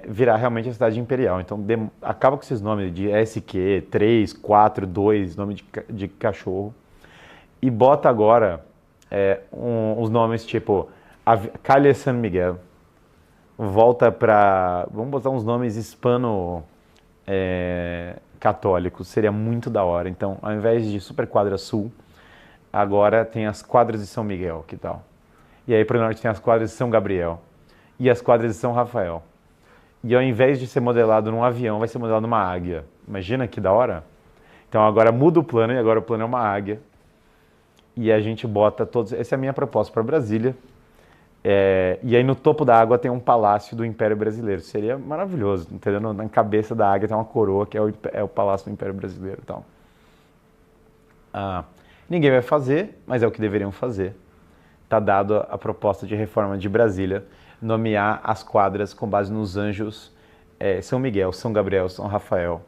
virar realmente a cidade imperial. Então acaba com esses nomes de SQ, 3, 4, 2, nome de cachorro. E bota agora os nomes tipo Calle San Miguel. Volta para... Vamos botar uns nomes hispano... católicos, seria muito da hora. Então, ao invés de Superquadra Sul, agora tem as quadras de São Miguel, que tal? E aí pro norte tem as quadras de São Gabriel e as quadras de São Rafael. E ao invés de ser modelado num avião, vai ser modelado numa águia. Imagina que da hora? Então agora muda o plano e agora o plano é uma águia. E a gente bota todos... Essa é a minha proposta para Brasília. E aí no topo da água tem um palácio do Império Brasileiro. Seria maravilhoso, entendeu? Na cabeça da águia tem uma coroa que é o palácio do Império Brasileiro. Então. Ninguém vai fazer, mas é o que deveriam fazer. Está dado a proposta de reforma de Brasília, nomear as quadras com base nos anjos São Miguel, São Gabriel, São Rafael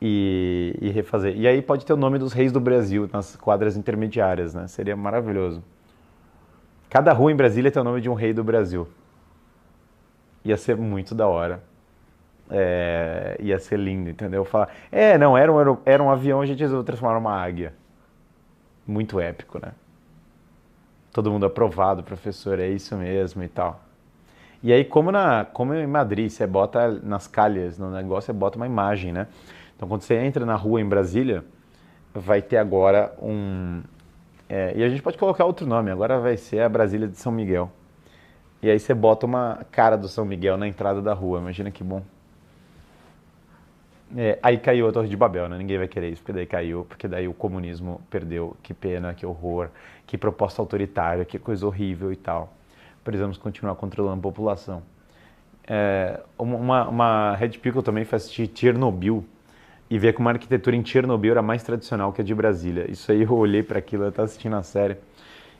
e refazer. E aí pode ter o nome dos reis do Brasil nas quadras intermediárias, né? Seria maravilhoso. Cada rua em Brasília tem o nome de um rei do Brasil. Ia ser muito da hora. Ia ser lindo, entendeu? Falar, não, era um avião, a gente resolveu transformar numa águia. Muito épico, né? Todo mundo aprovado, professor, é isso mesmo e tal. E aí, como em Madrid, você bota nas calles, no negócio, você bota uma imagem, né? Então, quando você entra na rua em Brasília, vai ter agora e a gente pode colocar outro nome, agora vai ser a Brasília de São Miguel. E aí você bota uma cara do São Miguel na entrada da rua, imagina que bom. Aí caiu a Torre de Babel, né? Ninguém vai querer isso, porque daí caiu, porque daí o comunismo perdeu, que pena, que horror, que proposta autoritária, que coisa horrível e tal. Precisamos continuar controlando a população. Uma Red Pickle também foi assistir Chernobyl, e ver como a arquitetura em Chernobyl era mais tradicional que a de Brasília. Isso aí eu olhei para aquilo, eu estava assistindo a série,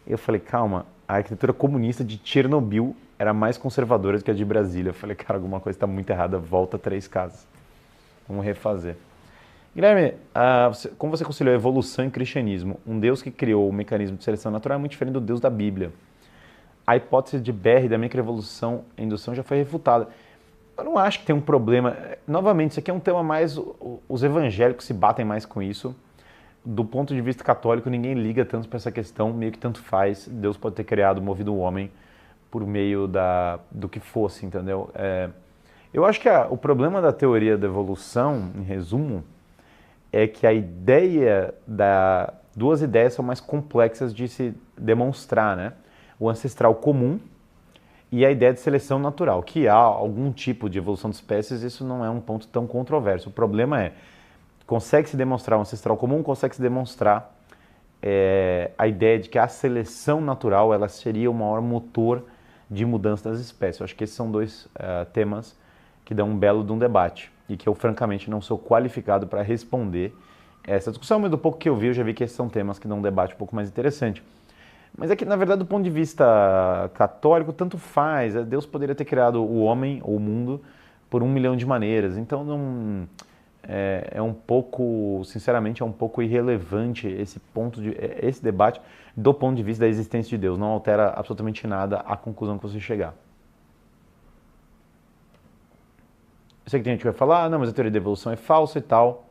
e eu falei, calma, a arquitetura comunista de Chernobyl era mais conservadora do que a de Brasília. Eu falei, cara, alguma coisa está muito errada, volta 3 casas. Vamos refazer. Guilherme, como você conciliou evolução e cristianismo? Um Deus que criou o mecanismo de seleção natural é muito diferente do Deus da Bíblia. A hipótese de Berry da microevolução e indução já foi refutada. Eu não acho que tem um problema. Novamente, isso aqui é um tema mais... Os evangélicos se batem mais com isso. Do ponto de vista católico, ninguém liga tanto para essa questão, meio que tanto faz. Deus pode ter criado, movido o homem por meio do que fosse, entendeu? Eu acho que o problema da teoria da evolução, em resumo, é que duas ideias são mais complexas de se demonstrar, né? O ancestral comum e a ideia de seleção natural, que há algum tipo de evolução de espécies, isso não é um ponto tão controverso. O problema consegue-se demonstrar um ancestral comum, consegue-se demonstrar a ideia de que a seleção natural ela seria o maior motor de mudança das espécies. Eu acho que esses são dois temas que dão um belo de um debate e que eu, francamente, não sou qualificado para responder essa discussão, mas do pouco que eu vi, eu já vi que esses são temas que dão um debate um pouco mais interessante. Mas é que, na verdade, do ponto de vista católico, tanto faz. Deus poderia ter criado o homem, ou o mundo, por 1 milhão de maneiras. Então, não, é um pouco, sinceramente, é um pouco irrelevante esse debate do ponto de vista da existência de Deus. Não altera absolutamente nada a conclusão que você chegar. Eu sei que tem gente que vai falar, não, mas a teoria da evolução é falsa e tal,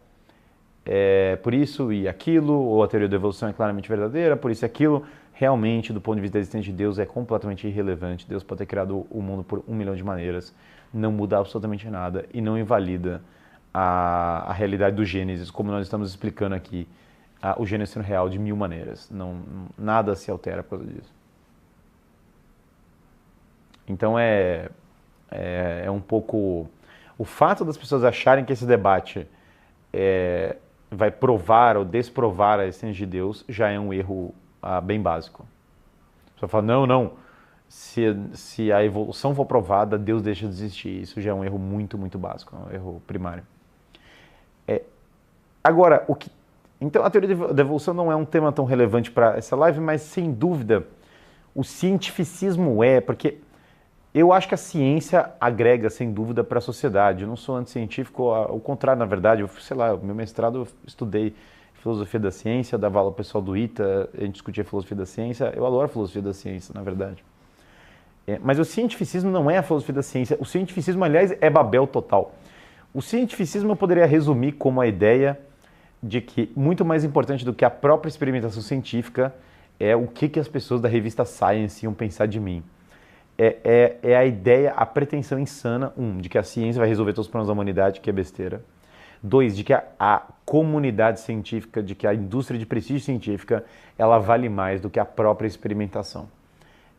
por isso e aquilo, ou a teoria da evolução é claramente verdadeira, por isso e aquilo. Realmente, do ponto de vista da existência de Deus, é completamente irrelevante. Deus pode ter criado o mundo por 1 milhão de maneiras, não muda absolutamente nada e não invalida a realidade do Gênesis, como nós estamos explicando aqui, o Gênesis sendo real de 1000 maneiras. Nada se altera por causa disso. Então é um pouco... O fato das pessoas acharem que esse debate vai provar ou desprovar a essência de Deus já é um erro bem básico. A pessoa fala, não, se a evolução for provada, Deus deixa de existir. Isso já é um erro muito, muito básico, é um erro primário. Agora, então a teoria da evolução não é um tema tão relevante para essa live, mas sem dúvida o cientificismo porque eu acho que a ciência agrega, sem dúvida, para a sociedade. Eu não sou anticientífico, ao contrário, na verdade, meu mestrado eu estudei filosofia da ciência, eu dava aula ao pessoal do ITA, a gente discutia filosofia da ciência, eu adoro filosofia da ciência, na verdade. Mas o cientificismo não é a filosofia da ciência, o cientificismo, aliás, é Babel total. O cientificismo eu poderia resumir como a ideia de que muito mais importante do que a própria experimentação científica é o que as pessoas da revista Science iam pensar de mim. É a ideia, a pretensão insana, de que a ciência vai resolver todos os problemas da humanidade, que é besteira. 2, de que a comunidade científica, de que a indústria de prestígio científica, ela vale mais do que a própria experimentação.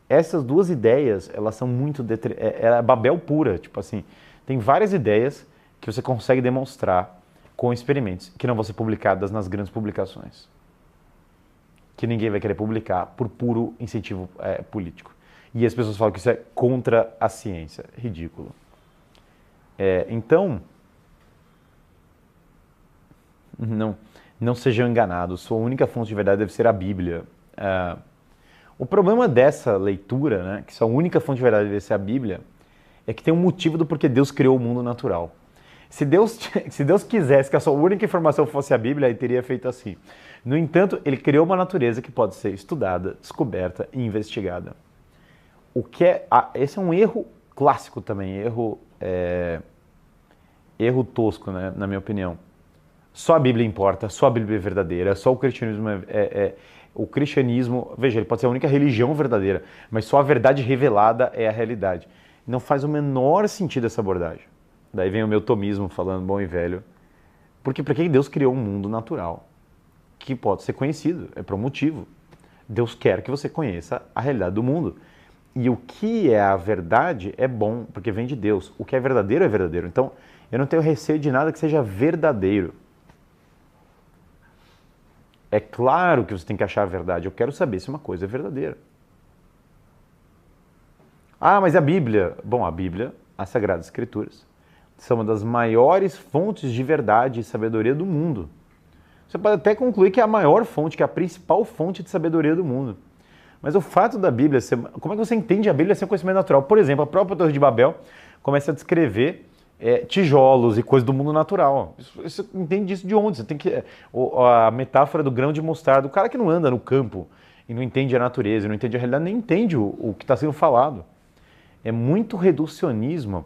Essas duas ideias, elas são muito... É Babel pura, tipo assim, tem várias ideias que você consegue demonstrar com experimentos, que não vão ser publicadas nas grandes publicações. Que ninguém vai querer publicar por puro incentivo político. E as pessoas falam que isso é contra a ciência. Ridículo. Então, não sejam enganados. Sua única fonte de verdade deve ser a Bíblia. O problema dessa leitura, né, que sua única fonte de verdade deve ser a Bíblia, é que tem um motivo do porquê Deus criou o mundo natural. Se Deus quisesse que a sua única informação fosse a Bíblia, ele teria feito assim. No entanto, ele criou uma natureza que pode ser estudada, descoberta e investigada. Esse é um erro clássico também, erro tosco, né, na minha opinião. Só a Bíblia importa, só a Bíblia é verdadeira, só o cristianismo o cristianismo, veja, ele pode ser a única religião verdadeira, mas só a verdade revelada é a realidade. Não faz o menor sentido essa abordagem. Daí vem o meu tomismo falando, bom e velho. Porque para que Deus criou um mundo natural que pode ser conhecido? É por um motivo. Deus quer que você conheça a realidade do mundo. E o que é a verdade é bom, porque vem de Deus. O que é verdadeiro é verdadeiro. Então, eu não tenho receio de nada que seja verdadeiro. É claro que você tem que achar a verdade. Eu quero saber se uma coisa é verdadeira. Ah, mas a Bíblia... Bom, a Bíblia, as Sagradas Escrituras, são uma das maiores fontes de verdade e sabedoria do mundo. Você pode até concluir que é a maior fonte, que é a principal fonte de sabedoria do mundo. Mas o fato da Bíblia ser... Como é que você entende a Bíblia sem conhecimento natural? Por exemplo, a própria Torre de Babel começa a descrever tijolos e coisas do mundo natural. Você entende isso de onde? Você tem que... A metáfora do grão de mostarda. O cara que não anda no campo e não entende a natureza, não entende a realidade, nem entende o que está sendo falado. É muito reducionismo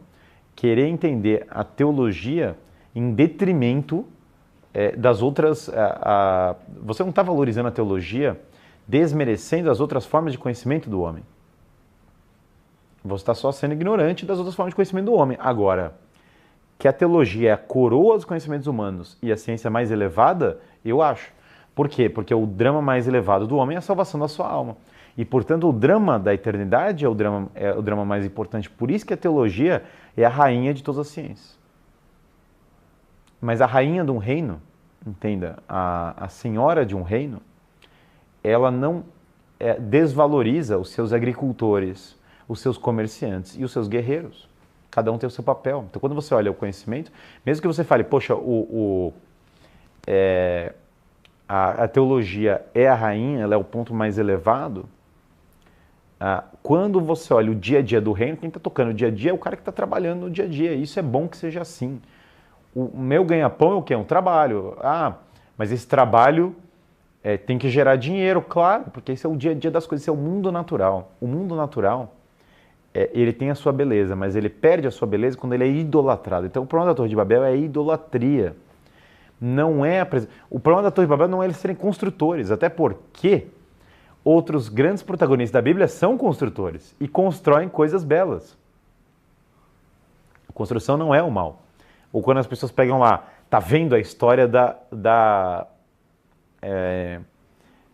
querer entender a teologia em detrimento das outras... Você não está valorizando a teologia desmerecendo as outras formas de conhecimento do homem. Você está só sendo ignorante das outras formas de conhecimento do homem. Agora, que a teologia é a coroa dos conhecimentos humanos e a ciência mais elevada, eu acho. Por quê? Porque o drama mais elevado do homem é a salvação da sua alma. E, portanto, o drama da eternidade é o drama mais importante. Por isso que a teologia é a rainha de todas as ciências. Mas a rainha de um reino, entenda, a senhora de um reino, ela não desvaloriza os seus agricultores, os seus comerciantes e os seus guerreiros. Cada um tem o seu papel. Então, quando você olha o conhecimento, mesmo que você fale, poxa, a teologia é a rainha, ela é o ponto mais elevado, quando você olha o dia a dia do reino, quem está tocando o dia a dia é o cara que está trabalhando no dia a dia. Isso é bom que seja assim. O meu ganha-pão é o quê? É um trabalho. Mas esse trabalho tem que gerar dinheiro, claro, porque esse é o dia a dia das coisas, esse é o mundo natural. O mundo natural, ele tem a sua beleza, mas ele perde a sua beleza quando ele é idolatrado. Então o problema da Torre de Babel é a idolatria. Não é o problema da Torre de Babel não é eles serem construtores, até porque outros grandes protagonistas da Bíblia são construtores e constroem coisas belas. A construção não é o mal. Ou quando as pessoas pegam lá, tá vendo a história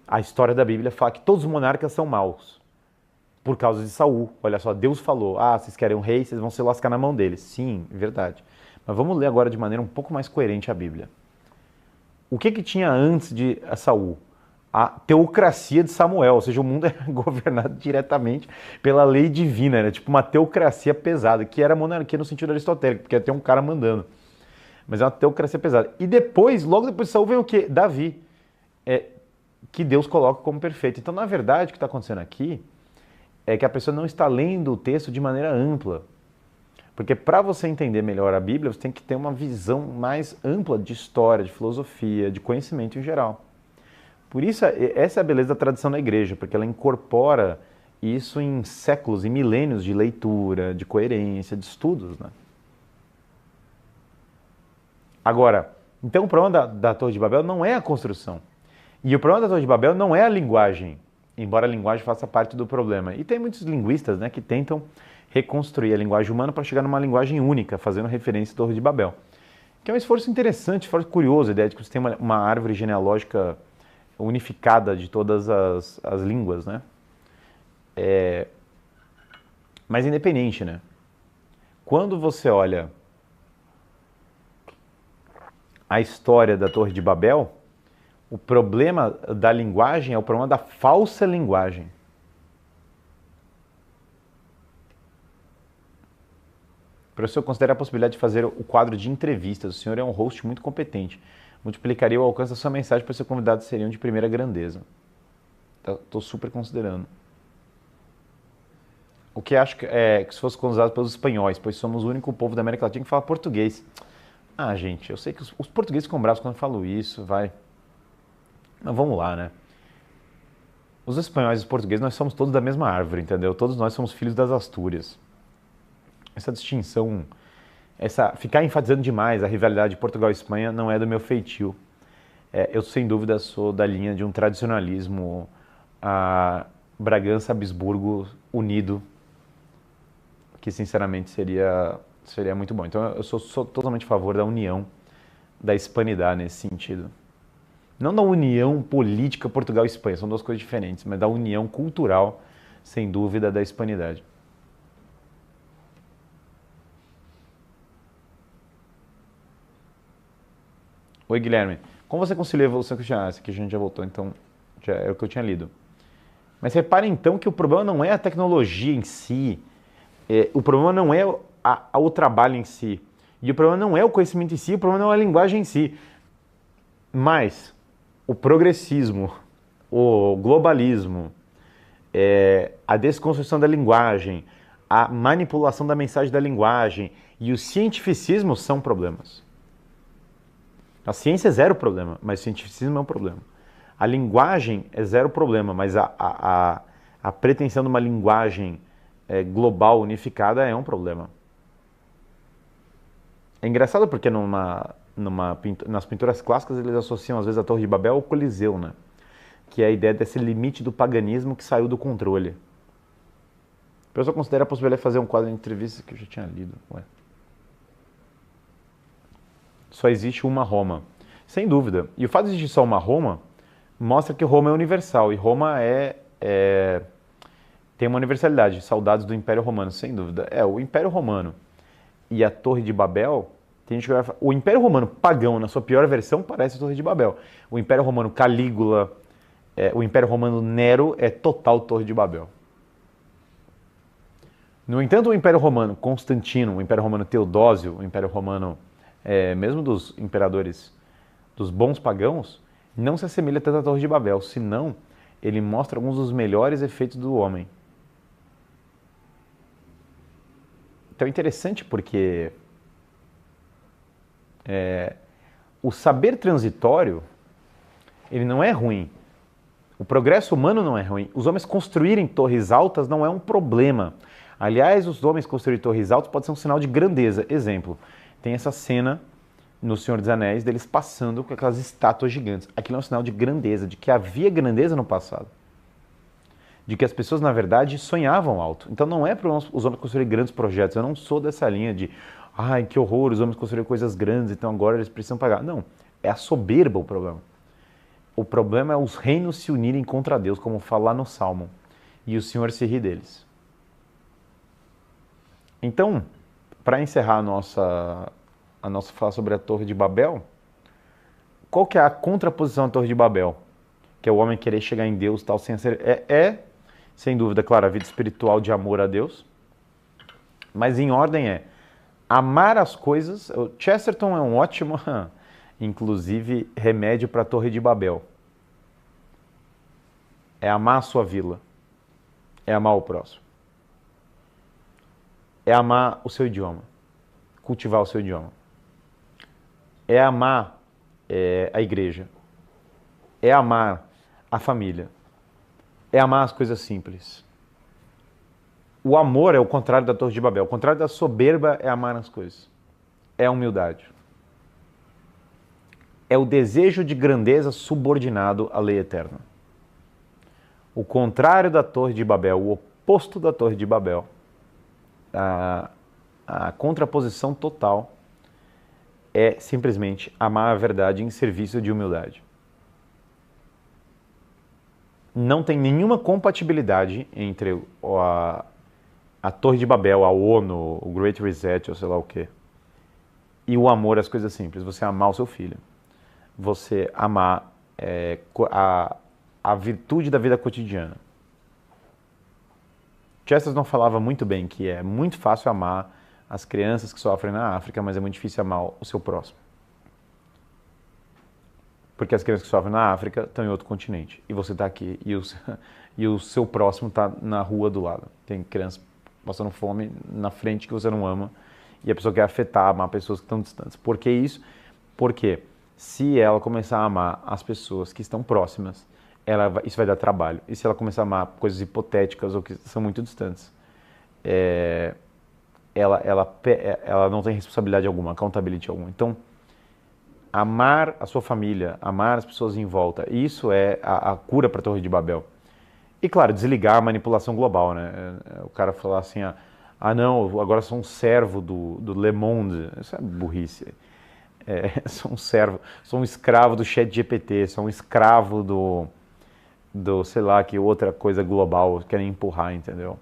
a história da Bíblia fala que todos os monarcas são maus por causa de Saul. Olha só, Deus falou, vocês querem um rei, vocês vão se lascar na mão dele. Sim, verdade. Mas vamos ler agora de maneira um pouco mais coerente a Bíblia. O que tinha antes de Saul? A teocracia de Samuel, ou seja, o mundo era governado diretamente pela lei divina, era tipo uma teocracia pesada, que era monarquia no sentido aristotélico, porque ia ter um cara mandando. Mas é uma teocracia pesada. E depois, logo depois de Saul, vem o quê? Davi, que Deus coloca como perfeito. Então, na verdade, o que está acontecendo aqui é que a pessoa não está lendo o texto de maneira ampla. Porque para você entender melhor a Bíblia, você tem que ter uma visão mais ampla de história, de filosofia, de conhecimento em geral. Por isso, essa é a beleza da tradição da igreja, porque ela incorpora isso em séculos e milênios de leitura, de coerência, de estudos, né? Agora, então o problema da Torre de Babel não é a construção. E o problema da Torre de Babel não é a linguagem, embora a linguagem faça parte do problema. E tem muitos linguistas, né, que tentam reconstruir a linguagem humana para chegar numa linguagem única, fazendo referência à Torre de Babel. Que é um esforço interessante, esforço curioso, a ideia de que você tem uma árvore genealógica unificada de todas as línguas, né? Mas independente, né? Quando você olha a história da Torre de Babel, o problema da linguagem é o problema da falsa linguagem. O professor considera a possibilidade de fazer o quadro de entrevistas. O senhor é um host muito competente. Multiplicaria o alcance da sua mensagem para ser convidados seriam de primeira grandeza. Estou super considerando. O que acho que se fosse usado pelos espanhóis, pois somos o único povo da América Latina que fala português. Gente, eu sei que os portugueses ficam bravos quando eu falo isso, vai. Mas vamos lá, né? Os espanhóis e os portugueses, nós somos todos da mesma árvore, entendeu? Todos nós somos filhos das Astúrias. Essa distinção, ficar enfatizando demais a rivalidade de Portugal e Espanha não é do meu feitio. Eu, sem dúvida, sou da linha de um tradicionalismo Bragança-Habsburgo unido, que, sinceramente, seria muito bom. Então, eu sou totalmente a favor da união, da hispanidade nesse sentido. Não da união política Portugal e Espanha, são duas coisas diferentes, mas da união cultural, sem dúvida, da hispanidade. Oi, Guilherme. Como você concilia a evolução cristiana? Essa aqui a gente já voltou, então já é o que eu tinha lido. Mas reparem, então, que o problema não é a tecnologia em si, o problema não é o trabalho em si, e o problema não é o conhecimento em si, o problema não é a linguagem em si. Mas o progressismo, o globalismo, a desconstrução da linguagem, a manipulação da mensagem da linguagem e o cientificismo são problemas. A ciência é zero problema, mas o cientificismo é um problema. A linguagem é zero problema, mas a pretensão de uma linguagem global, unificada, é um problema. É engraçado porque nas pinturas clássicas eles associam às vezes a Torre de Babel ao Coliseu, né? Que é a ideia desse limite do paganismo que saiu do controle. A pessoa considera a possibilidade de fazer um quadro de entrevista que eu já tinha lido. Só existe uma Roma. Sem dúvida. E o fato de existir só uma Roma mostra que Roma é universal. E Roma tem uma universalidade. Saudades do Império Romano, sem dúvida. O Império Romano e a Torre de Babel, tem gente que vai falar, o Império Romano pagão, na sua pior versão, parece a Torre de Babel. O Império Romano Calígula, o Império Romano Nero é total Torre de Babel. No entanto, o Império Romano Constantino, o Império Romano Teodósio, o Império Romano, mesmo dos imperadores, dos bons pagãos, não se assemelha tanto à Torre de Babel, senão ele mostra alguns dos melhores efeitos do homem. Então é interessante porque o saber transitório, ele não é ruim. O progresso humano não é ruim. Os homens construírem torres altas não é um problema. Aliás, os homens construírem torres altas pode ser um sinal de grandeza. Exemplo, tem essa cena no Senhor dos Anéis deles passando com aquelas estátuas gigantes. Aquilo é um sinal de grandeza, de que havia grandeza no passado. De que as pessoas, na verdade, sonhavam alto. Então não é para os homens construírem grandes projetos. Eu não sou dessa linha de, ai, que horror, os homens construíram coisas grandes, então agora eles precisam pagar. Não, é a soberba o problema. O problema é os reinos se unirem contra Deus, como fala lá no Salmo, e o Senhor se ri deles. Então, para encerrar a nossa fala sobre a Torre de Babel, qual que é a contraposição à Torre de Babel? Que é o homem querer chegar em Deus, tal, sem ser... sem dúvida, claro, a vida espiritual de amor a Deus, mas em ordem amar as coisas. O Chesterton é um ótimo, inclusive, remédio para a Torre de Babel. É amar a sua vila, é amar o próximo, é amar o seu idioma, cultivar o seu idioma, é amar a igreja, é amar a família, é amar as coisas simples. O amor é o contrário da Torre de Babel. O contrário da soberba é amar as coisas. É a humildade. É o desejo de grandeza subordinado à lei eterna. O contrário da Torre de Babel, o oposto da Torre de Babel, a contraposição total é simplesmente amar a verdade em serviço de humildade. Não tem nenhuma compatibilidade entre a Torre de Babel, a ONU, o Great Reset, ou sei lá o quê, e o amor às coisas simples. Você amar o seu filho. Você amar a virtude da vida cotidiana. Chesterton falava muito bem que é muito fácil amar as crianças que sofrem na África, mas é muito difícil amar o seu próximo. Porque as crianças que sofrem na África estão em outro continente. E você está aqui e o seu próximo está na rua do lado. Tem crianças passando fome na frente que você não ama e a pessoa quer amar pessoas que estão distantes. Por que isso? Porque se ela começar a amar as pessoas que estão próximas, isso vai dar trabalho. E se ela começar a amar coisas hipotéticas ou que são muito distantes, ela não tem responsabilidade alguma, accountability alguma. Então, amar a sua família, amar as pessoas em volta, isso é a cura para a Torre de Babel. E claro, desligar a manipulação global, né? O cara falar assim, não, agora sou um servo do Le Monde, isso é burrice. Sou um servo, sou um escravo do ChatGPT, sou um escravo do sei lá, que outra coisa global querem empurrar, entendeu?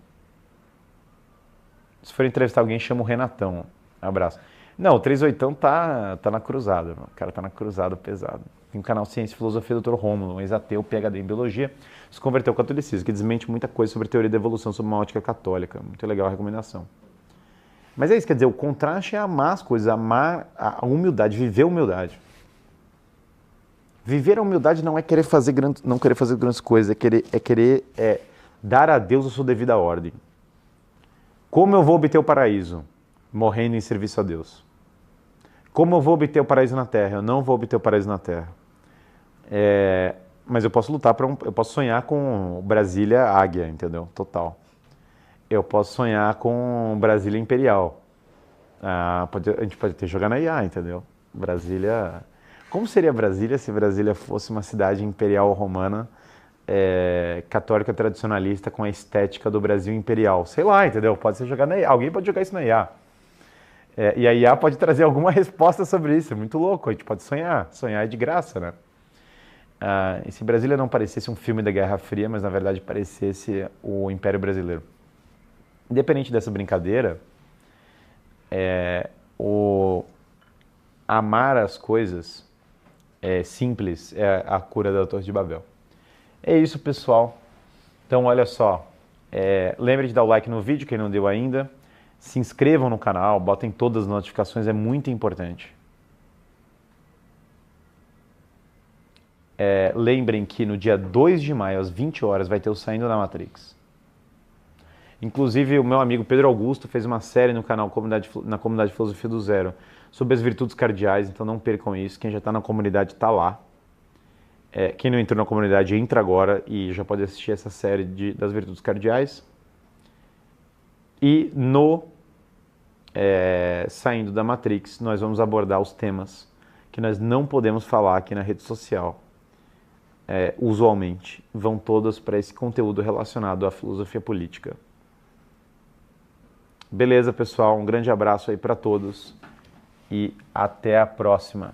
Se for entrevistar alguém, chama o Renatão. Abraço. Não, o 38 tá na cruzada, o cara tá na cruzada pesado. Tem um canal Ciência e Filosofia do Dr. Rômulo, um ex-ateu, PhD em Biologia, se converteu ao catolicismo, que desmente muita coisa sobre a teoria da evolução sob uma ótica católica. Muito legal a recomendação. Mas é isso, quer dizer, o contraste é amar as coisas, amar a humildade, viver a humildade. Viver a humildade não é não querer fazer grandes coisas, é querer dar a Deus a sua devida ordem. Como eu vou obter o paraíso? Morrendo em serviço a Deus. Como eu vou obter o paraíso na Terra? Eu não vou obter o paraíso na Terra. Mas eu posso lutar eu posso sonhar com Brasília Águia, entendeu? Total. Eu posso sonhar com Brasília Imperial. A gente pode até jogar na IA, entendeu? Brasília... Como seria Brasília se Brasília fosse uma cidade imperial romana, católica tradicionalista, com a estética do Brasil imperial? Sei lá, entendeu? Pode ser jogar na IA. Alguém pode jogar isso na IA. E a IA pode trazer alguma resposta sobre isso. É muito louco, a gente pode sonhar. Sonhar é de graça, né? E se Brasília não parecesse um filme da Guerra Fria, mas na verdade parecesse o Império Brasileiro. Independente dessa brincadeira, amar as coisas simples é a cura da Torre de Babel. É isso, pessoal. Então, olha só, Lembre de dar o like no vídeo, quem não deu ainda. Se inscrevam no canal, botem todas as notificações, é muito importante. Lembrem que no dia 2 de maio, às 20 horas, vai ter o Saindo da Matrix. Inclusive, o meu amigo Pedro Augusto fez uma série no canal na Comunidade Filosofia do Zero sobre as virtudes cardeais, então não percam isso. Quem já está na comunidade está lá. Quem não entrou na comunidade, entra agora e já pode assistir essa série das virtudes cardeais. E no Saindo da Matrix, nós vamos abordar os temas que nós não podemos falar aqui na rede social. Usualmente, vão todas para esse conteúdo relacionado à filosofia política. Beleza, pessoal? Um grande abraço aí para todos e até a próxima.